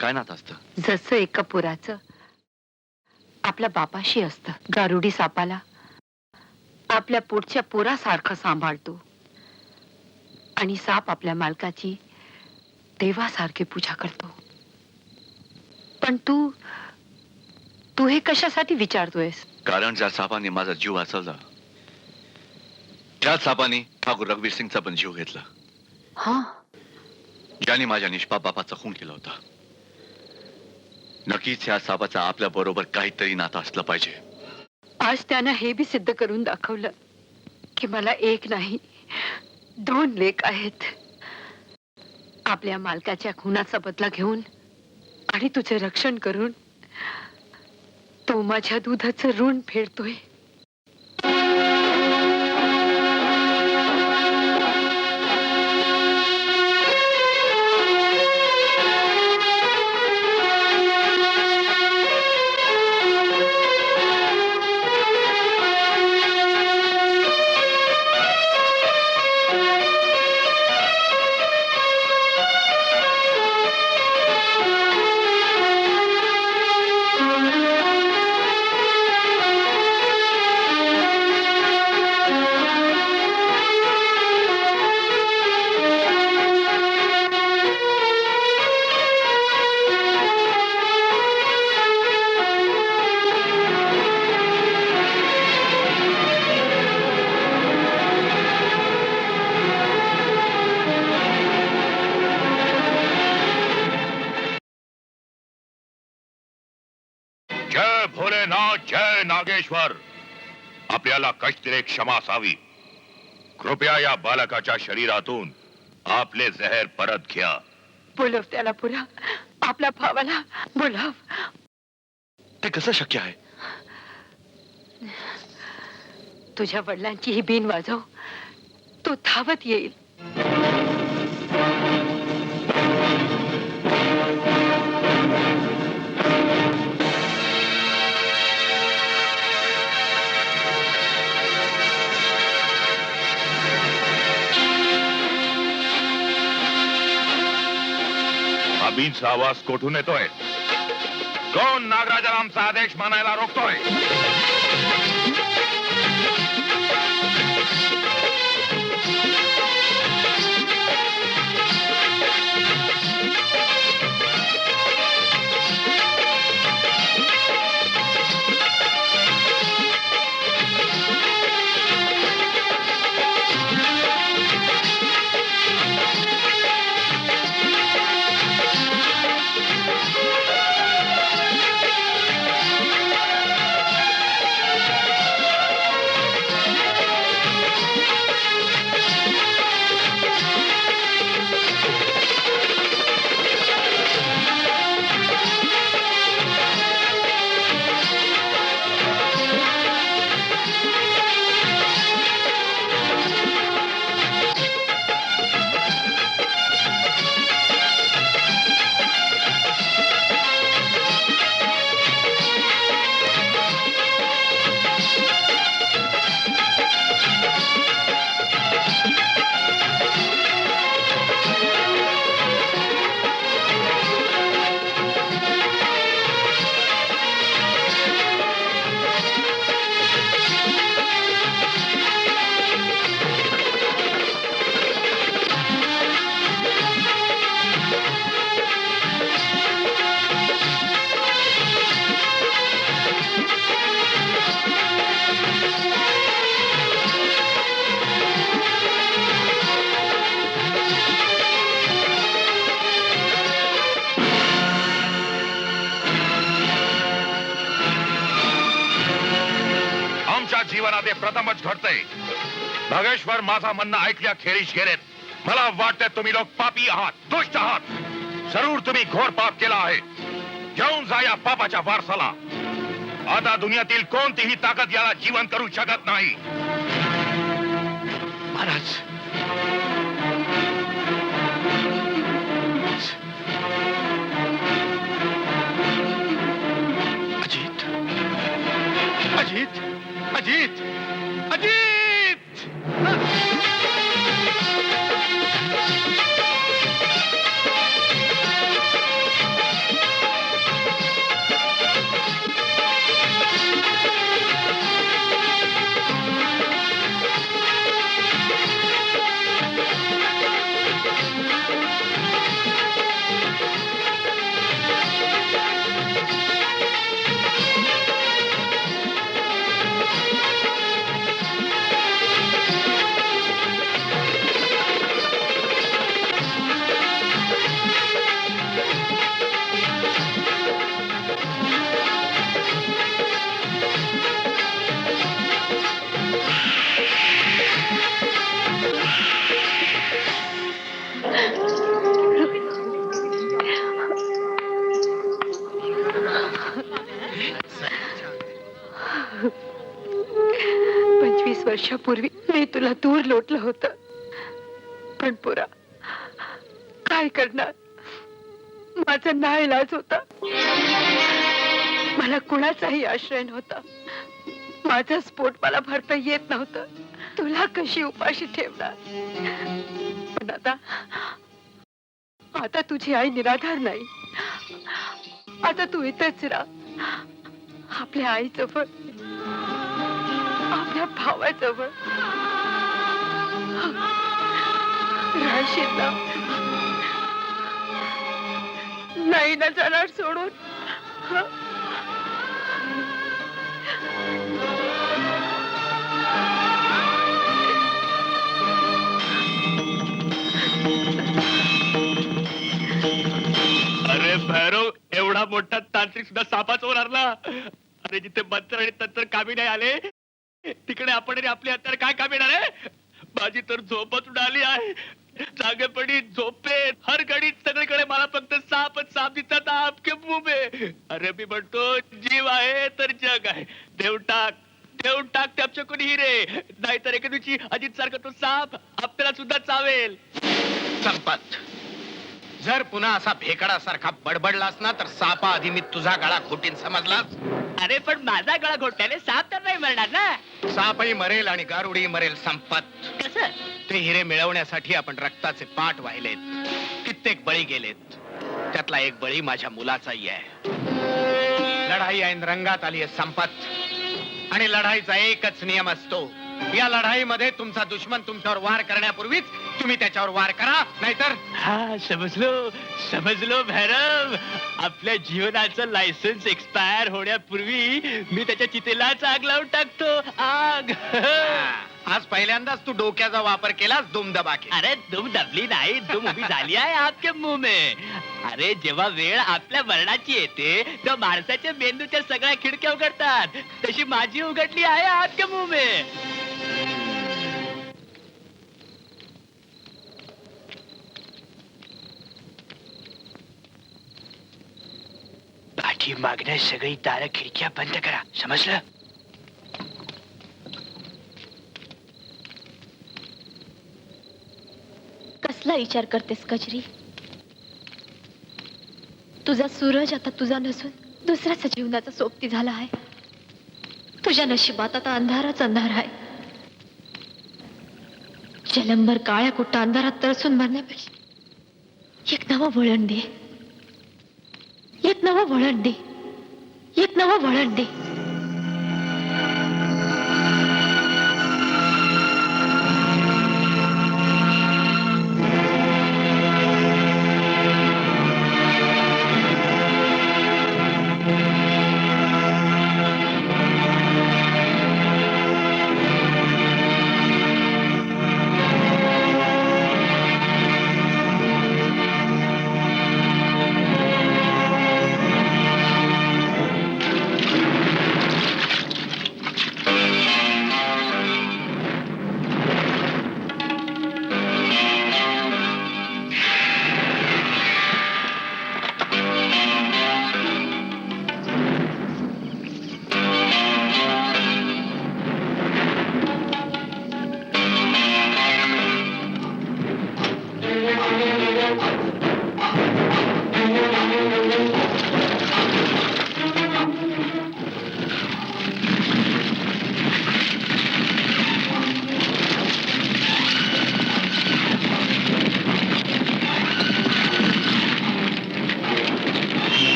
काय नातं असतं? जसं एका पुराचं आपल्या बापाशी असतं, गारुडी सापाला आपल्या पोटच्या पोरासारखं सांभाळतो आणि साप आपल्या मालकाची देवासारखी पूजा करतो. पण तू हे कशासाठी विचारतोयस? कारण ज्या सापाने माझा जीव वाचवला त्याच सापाने ठाकूर रघुवीर सिंगचा पण जीव घेतला. हा, ज्याने माझ्या निष्पाप बापाचा खून केला होता. नक्कीच ह्या सापाचा आपल्या बरोबर काहीतरी नातं असलं पाहिजे. आज त्यानं हे बी सिद्ध करून दाखवलं की मला एक नाही 2 लेक आहेत. आपल्या मालकाच्या खुनाचा बदला घेऊन आणि तुझे रक्षण करून तो माझ्या दुधाचं ऋण फेडतोय. नाथ जय नागेश्वर. आपल्याला कष्टरे क्षमा असावी. कृपया या बालकाच्या शरीरातून आपले जहर परत घ्या. बोलव त्याला पुरा, आपल्या भावाला बोलव. ते कसं शक्य आहे? तुझ्या वडिलांची ही बीन वाजव, तो धावत येईल. हा बीनचा आवाज कोठून येतोय? कोण नागराजारामचा आदेश मानायला रोखतोय? जीवनात हे प्रथमच घडतंय. नागेश्वर, माझा म्हणणं ऐकल्या खेरीज गेलेत. मला वाटतंय तुम्ही लोक पापी आहात, दुष्ट आहात. जरूर तुम्ही घोर पाप केला आहे. घेऊन जा या पापाच्या वारसाला. आता दुनियातील कोणतीही ताकद याला जीवन करू शकत नाही. महाराज, अजित अजित अजित अजित. वर्षापूर्वी मी तुला दूर लोटलं होतं, पण पुरा काय करणार, माझा नाईलाज होता. मला कुणाचाही आश्रय नव्हता. माझं स्पोट मला भरता येत नव्हतं. तुला कशी उपाशी ठेवणार. पण आता तुझी आई निराधार नाही. आता तू इथंच राहा, आपल्या आईजवळ, आपल्या भावाजवळ राहशील ना. नाही ना जाणार सोडून. अरे भैरव, एवढा मोठा तांत्रिक सुद्धा सापाच वर आणला. बापरे, जिथे मंत्र आणि तंत्र कामी नाही आले तिकडे आपण आणि आपले हत्यार काय कामी येणार आहे? माझी तर झोपच उडाली आहे. जागेपणी झोपेत हर घडीत सगळीकडे मला फक्त सापच साप दिसतात. आपके मुंह में. अरे मी म्हणतो, जीव आहे तर जग आहे. देऊन टाक त्याच्या कोणी हिरे, नाहीतर एके दिवशी अजित सारखा तो साप आपल्याला सुद्धा चावेल. संपत, जर पुन्हा असा भेकडासारखा बडबडलास ना तर सापा आधी मी तुझा गळा घोटीन, समजलास? अरे पण माझा गळा घोटल्याने साप तर नाही मरणार ना? सापही मरेल आणि गारुडी मरेल. संपत, कसं? ते हिरे मिळवण्यासाठी आपण रक्ताचे पाठ वाहिलेत, कित्येक बळी गेलेत. त्यातला एक बळी माझ्या मुलाचाही आहे. लढाई ऐन रंगात आली आहे संपत, आणि लढाईचा एकच नियम असतो, या लढाईमध्ये तुमचा दुश्मन तुमच्यावर वार करण्यापूर्वीच तुम्ही त्याच्यावर वार करा, नाहीतर. हा, समजलो भैरव. आपल्या जीवनाचं लायसन्स एक्सपायर होण्यापूर्वी मी त्याच्या चितेलाच आग लावून टाकतो. आग. आज पहिल्यांदाच तू डोक्याचा वापर केलास, दुम दबा के. अरे दुम दबली नाही, दुम उभी झाली आहे आपके मुंह में. अरे जेव्हा वेळ आपल्या मरणाची येते तेव्हा माणसाच्या मेंदूच्या सगळ्या खिडक्या उघडतात, तशी माझी उघडली आहे आपके मुंह में. पाठी मागण्या सगळी दारं खिडक्या बंद करा, समजलं? कसला विचार करतेस कजरी? तुझा सूरज आता तुझा नसून दुसऱ्याच्या जीवनाचा सोबती झाला आहे. तुझ्या नशिबात आता अंधारच अंधार आहे. जलंभर काळ्या कुट्टा अंधारात तरसून मरण्यापेक्षा एक नवं वळण दे, एक नवं वळण दे, एक नवं वळण दे.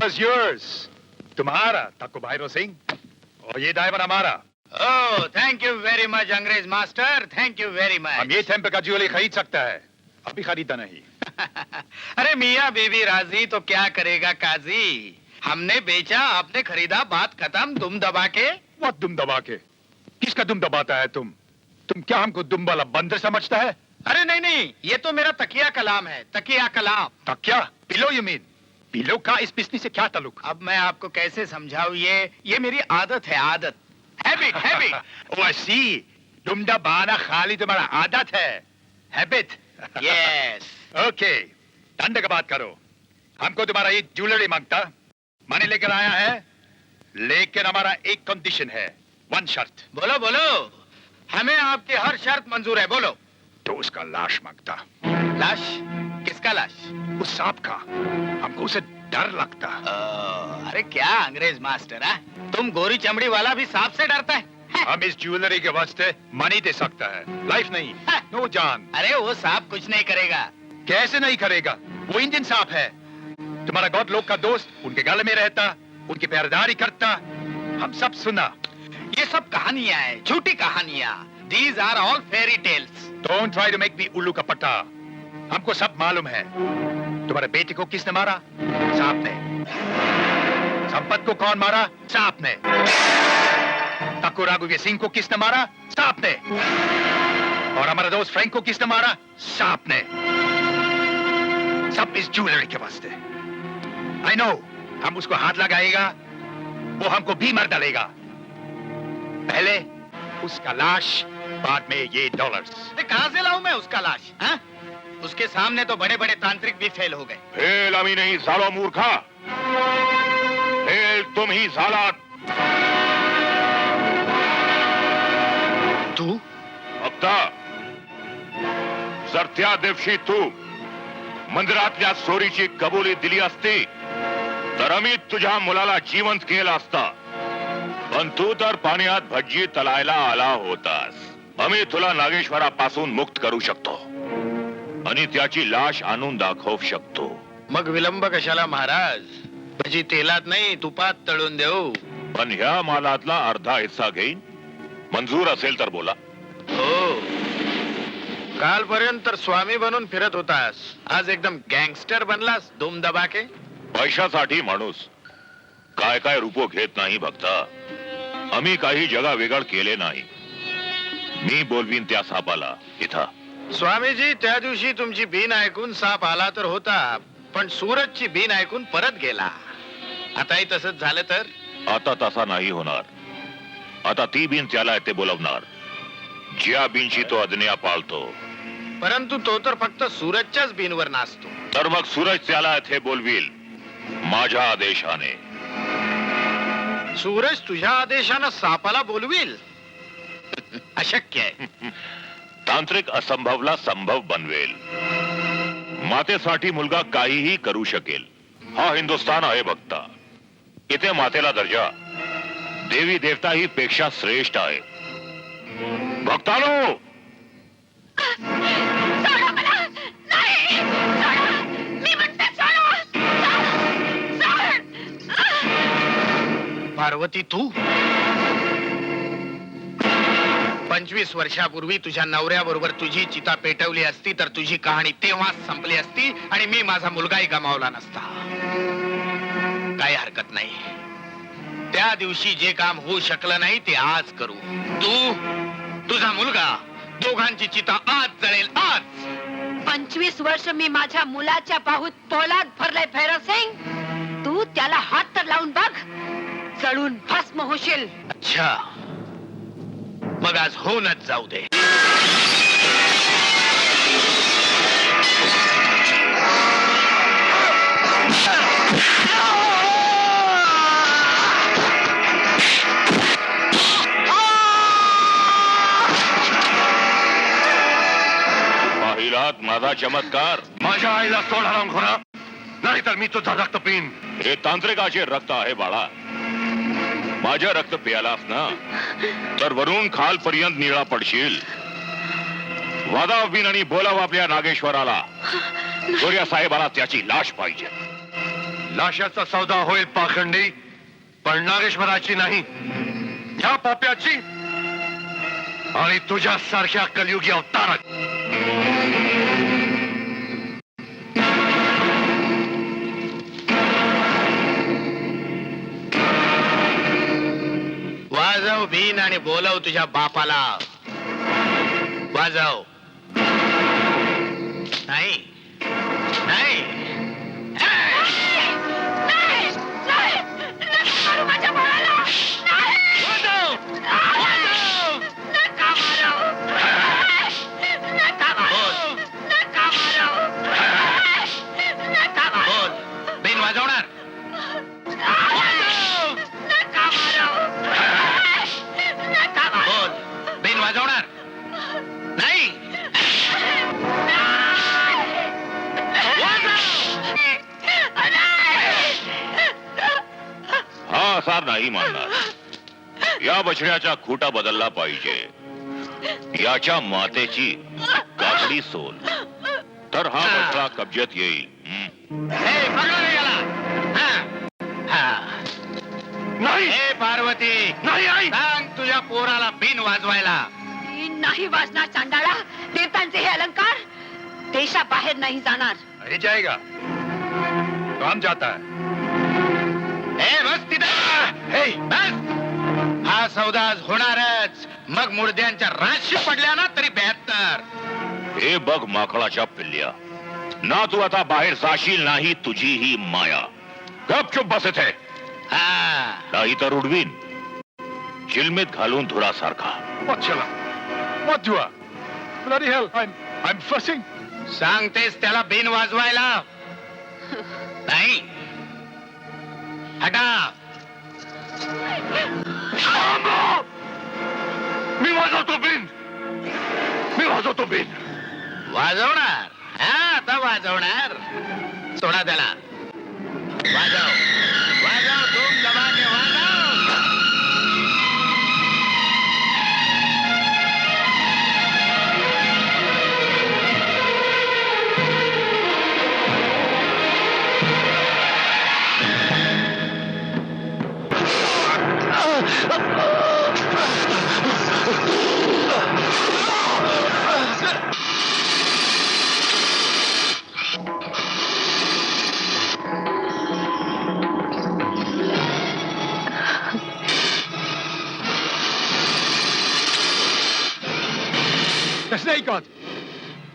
was yours. तुम्हारा तक्को भाईरो सिंह और ये डायमंड हमारा. Oh thank you very much अंग्रेज मास्टर, थैंक यू वेरी हम मच. ये टेम्पर का ज्वेलरी खरीद सकता है, अभी खरीदा नहीं. अरे मियाँ बीबी राजी तो क्या करेगा काजी. हमने बेचा, आपने खरीदा, बात खत्म. दुम दबा के. वो दुम दबा के किसका दुम दबाता है तुम क्या हमको दुम वाला बंदर समझता है? अरे नहीं नहीं, ये तो मेरा तकिया कलाम है, तकिया कलाम. तकिया पिलो यू मीन? पिलो का इस बिजनेस से क्या ताल्लुक? अब मैं आपको कैसे समझाऊं, ये मेरी आदत है, आदत. Habit habit. ओ सी दुम दबाना खाली तुम्हारा आदत है, हैबिट. यस. ओके धंधे का बात करो. हमको तुम्हारा ये ज्वेलरी मांगता, मैंने लेकर आया है, लेकिन हमारा एक कंडीशन है, वन शर्त. बोलो बोलो, हमें आपकी हर शर्त मंजूर है, बोलो. तो उसका लाश मांगता. लाश? किसका लाश? उस सांप का, हमको उसे डर लगता. अरे क्या अंग्रेज मास्टर है, तुम गोरी चमड़ी वाला भी सांप से डरता है? हम इस ज्वेलरी के वास्ते मनी दे सकता है, लाइफ नहीं. नो जान. अरे वो सांप कुछ नहीं करेगा. कैसे नहीं करेगा? वो इंडियन सांप है. तुम्हारा गॉड लोग का दोस्त उनके गले में रहता, उनकी पहरेदारी करता. हम सब सुना. ये सब कहानियां हैं, झूठी कहानियां. These are all fairy tales. Don't try to make me उल्लू का पट्टा. हमको सब मालूम है. तुम्हारे बेटे को किसने मारा? सांप ने. संपत को कौन मारा? सांप ने. तक्को राघुवीर सिंह को किसने मारा? सांप ने. और हमारा दोस्त फ्रैंक को किसने मारा? सांप ने. सब इस ज्वेलरी के वास्ते. I know. हम उसको हाथ लगाएगा, वो हमको भी मार डालेगा. पहले उसका लाश, बाद में ये डॉलर्स. कहां से लाऊं मैं उसका लाश? हा? उसके सामने तो बड़े बड़े तांत्रिक भी फेल हो गए. फेल अभी नहीं सालो मूर्खा. फेल तुम ही साला. तू? बघता जर त्या दिवशी तू मंदिरातल्या चोरीची कबुली दिली असती तर आम्ही तुझ्या मुलाला जिवंत केला असता. पण तू तर पाण्यात भज्जी तलायला आला होतास. आम्ही तुला नागेश्वरापासून मुक्त करू शकतो आणि त्याची लाश आणून दाखवू शकतो. मग विलंब कशाला महाराज? भजी तेलात नाही तुपात तळून देऊ. पण ह्या मालातला अर्धा हिस्सा घेईन. मंजूर असेल तर बोला. हो. कालपर्यंत तर स्वामी बनून फिरत होतास, आज एकदम गँगस्टर बनलास दुम दबा के. पैशासाठी माणूस काय काय रूपो घेत नाही बघता. आम्ही काही जगावेगळ केले नाही. मी बोलवीन त्या सापाला इथं. स्वामीजी, त्या दिवशी तुमची बीन ऐकून साप आला तर होता, पण सूरजची बीन ऐकून परत गेला. आताही तसंच झालं तर? आता तसा नाही होणार. आता ती बीन त्याला ते बोलवणार ज्या बीनशी तो अज्ञा पाळतो. परंतु तो तर फक्त सूरजच्याच बीनवर नाचतो. तर मग सूरज त्याला इथे बोलवील माझ्या आदेशाने. सूरज तुझ्या आदेशानं सापाला बोलवील? अशक्य आहे. तांत्रिक असंभवला संभव बनवेल. मातेसाठी मुलगा काहीही करू शकेल. हा हिंदुस्थान आहे भक्ता. इथे मातेला दर्जा देवी देवताही पेक्षा श्रेष्ठ आहे. भक्तानो, पार्वती, तू 25 वर्षापूर्वी तुझ्या नवऱ्याबरोबर तुझी चिता पेटवली असती तर तुझी कहाणी तेव्हाच संपली असती आणि मी माझा मुलगाही गमावला नसता. काही हरकत नाही. त्या दिवशी जे काम होऊ शकलं नाही ते आज करू. तू, तुझा मुलगा, दोघांची चिता आज जळेल. आज 25 वर्ष मी माझ्या मुलाच्या बाहूत पोलाद भरलाय भैरव सिंग. तू त्याला हात तर लावून बघ, जळून भस्म होशील. अच्छा, मग आज होऊनच जाऊ दे. पाहिलात माझा चमत्कार? माझ्या आईला सोड हरामखोरा, नाहीतर मी तुझा रक्त पिन. हे तांत्रिकाचे रक्त आहे बाळा. माझे रक्त पियालास ना तर वरून खालपर्यंत निळा पडशील. वादाव बिन आणि बोलाव आपल्या नागेश्वराला. गोऱ्या साहेबाला त्याची लाश पाहिजे. लाशाचा सौदा होईल पाखंडी, पण नागेश्वराची नाही, ह्या पाप्याची आणि तुझ्या सारख्या कलियुगी अवतारात. वाजव बीन आणि बोलव तुझ्या बापाला. वाजव. नाही नाही बीन वाजवणार. बोल, बिन वाजवणार नाही. हा असा नाही मानणार. या बछड्याचा खूटा बदलला पाहिजे. याच्या मातेची काकडी सोल तर हा बछडा कब्जेत येईल. नाही. हे पार्वती, नाही आई, सांग तुझ्या पोराला बिन वाजवायला. बिन नाही वाजणार चांडाळा. देवतांचे हे अलंकार देशाबाहेर नाही जाणार. नहीं जाएगा. काम जाता है. बस तिथं. बस. हा सौदा आज होणारच. मग मुर्द्यांच्या राशी पडल्या ना तरी 72. हे बघ माकडाच्या पिल्ल्या, ना तू आता बाहेर जाशील नाही तुझी ही माया. गपचूप बसत आहे. नाही तर उडवीन चिलमीत घालून धुरासारखा. मत चला, मत जुआ. Bloody hell, I'm fussing. सांगतेस त्याला बिन वाजवायला नाही. हटा. मी वाजवतो बिन, मी वाजवतो बिन. वाजवणार. आता वाजवणार. सोडा त्याला. वाजव वाजव, धूम दबा के वाजव. The snake god!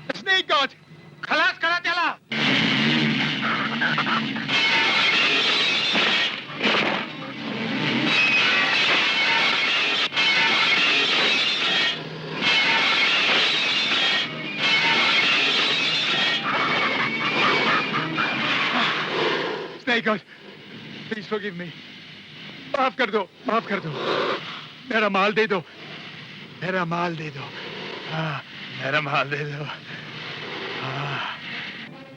The snake god! खलास करा त्याला. Snake god, please forgive me. माफ कर दो, माफ कर दो. मेरा माल दे दो, मेरा माल दे दो. मेरा माल दे दो.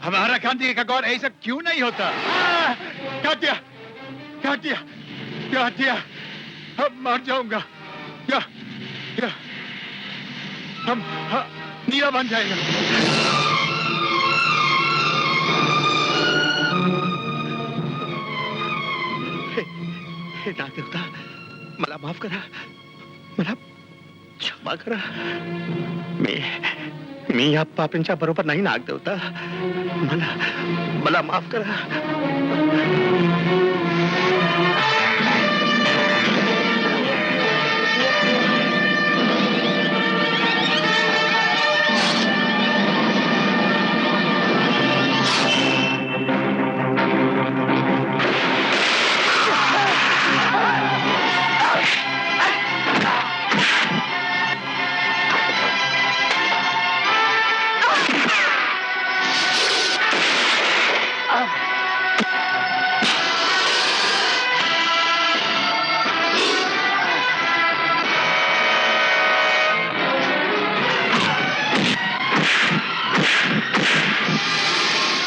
हमारा गांधी का गौर ऐसा क्यों नहीं होता? काट दिया, काट दिया, काट दिया। अब मर जाऊंगा। क्या क्या हम नीला बन जाएगा। हे नागदेवता, मला माफ करा, मला क्षमा करा. मी या पापींच्या बरोबर नाही नागदेवता. मला माफ करा.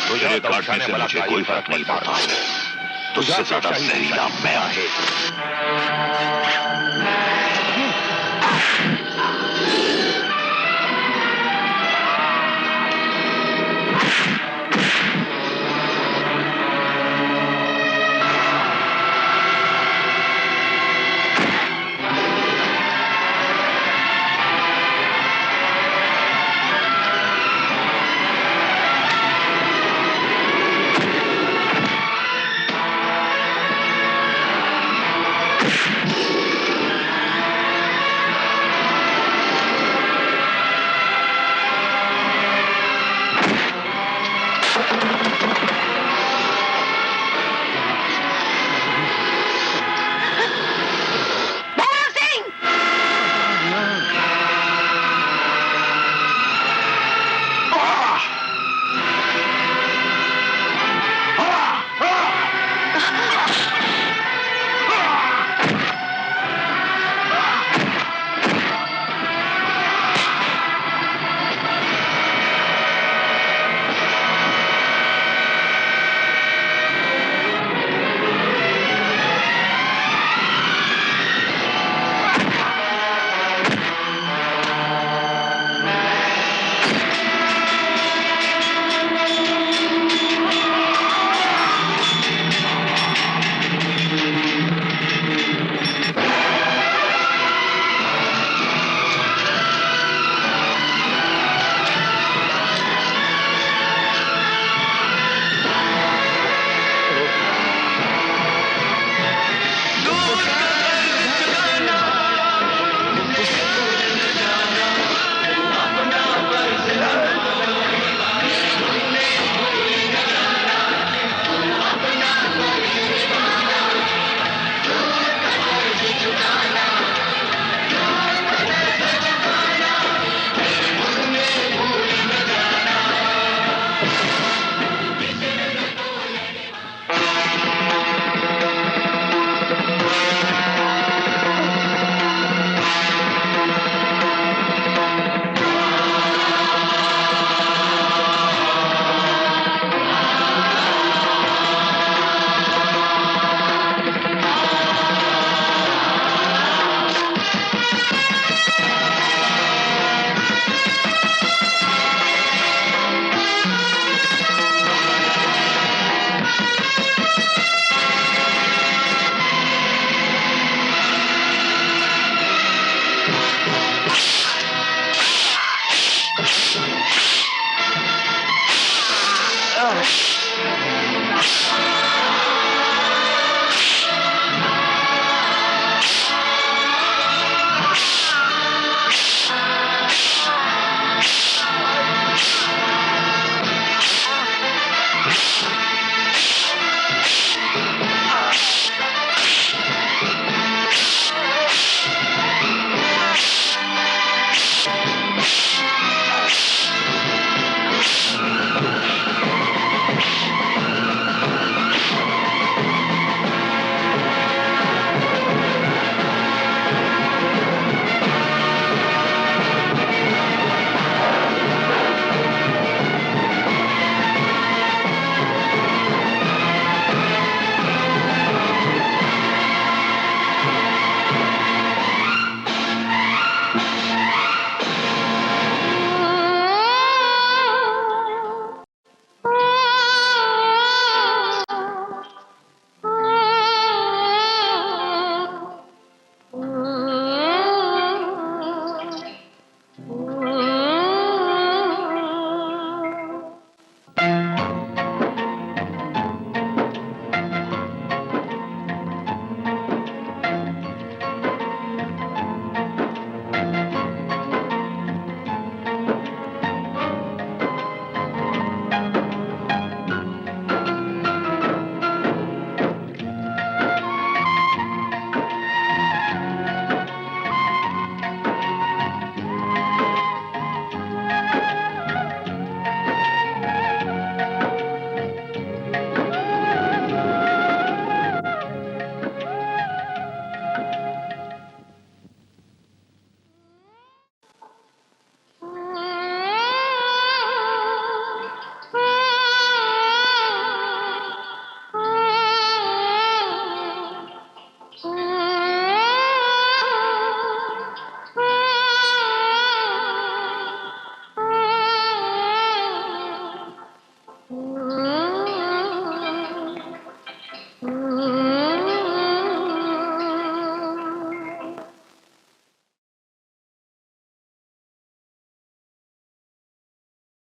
तुझे काटने से मुझे कोई फर्क नहीं पड़ता. तुझसे ज्यादा जहरीला मैं आहे.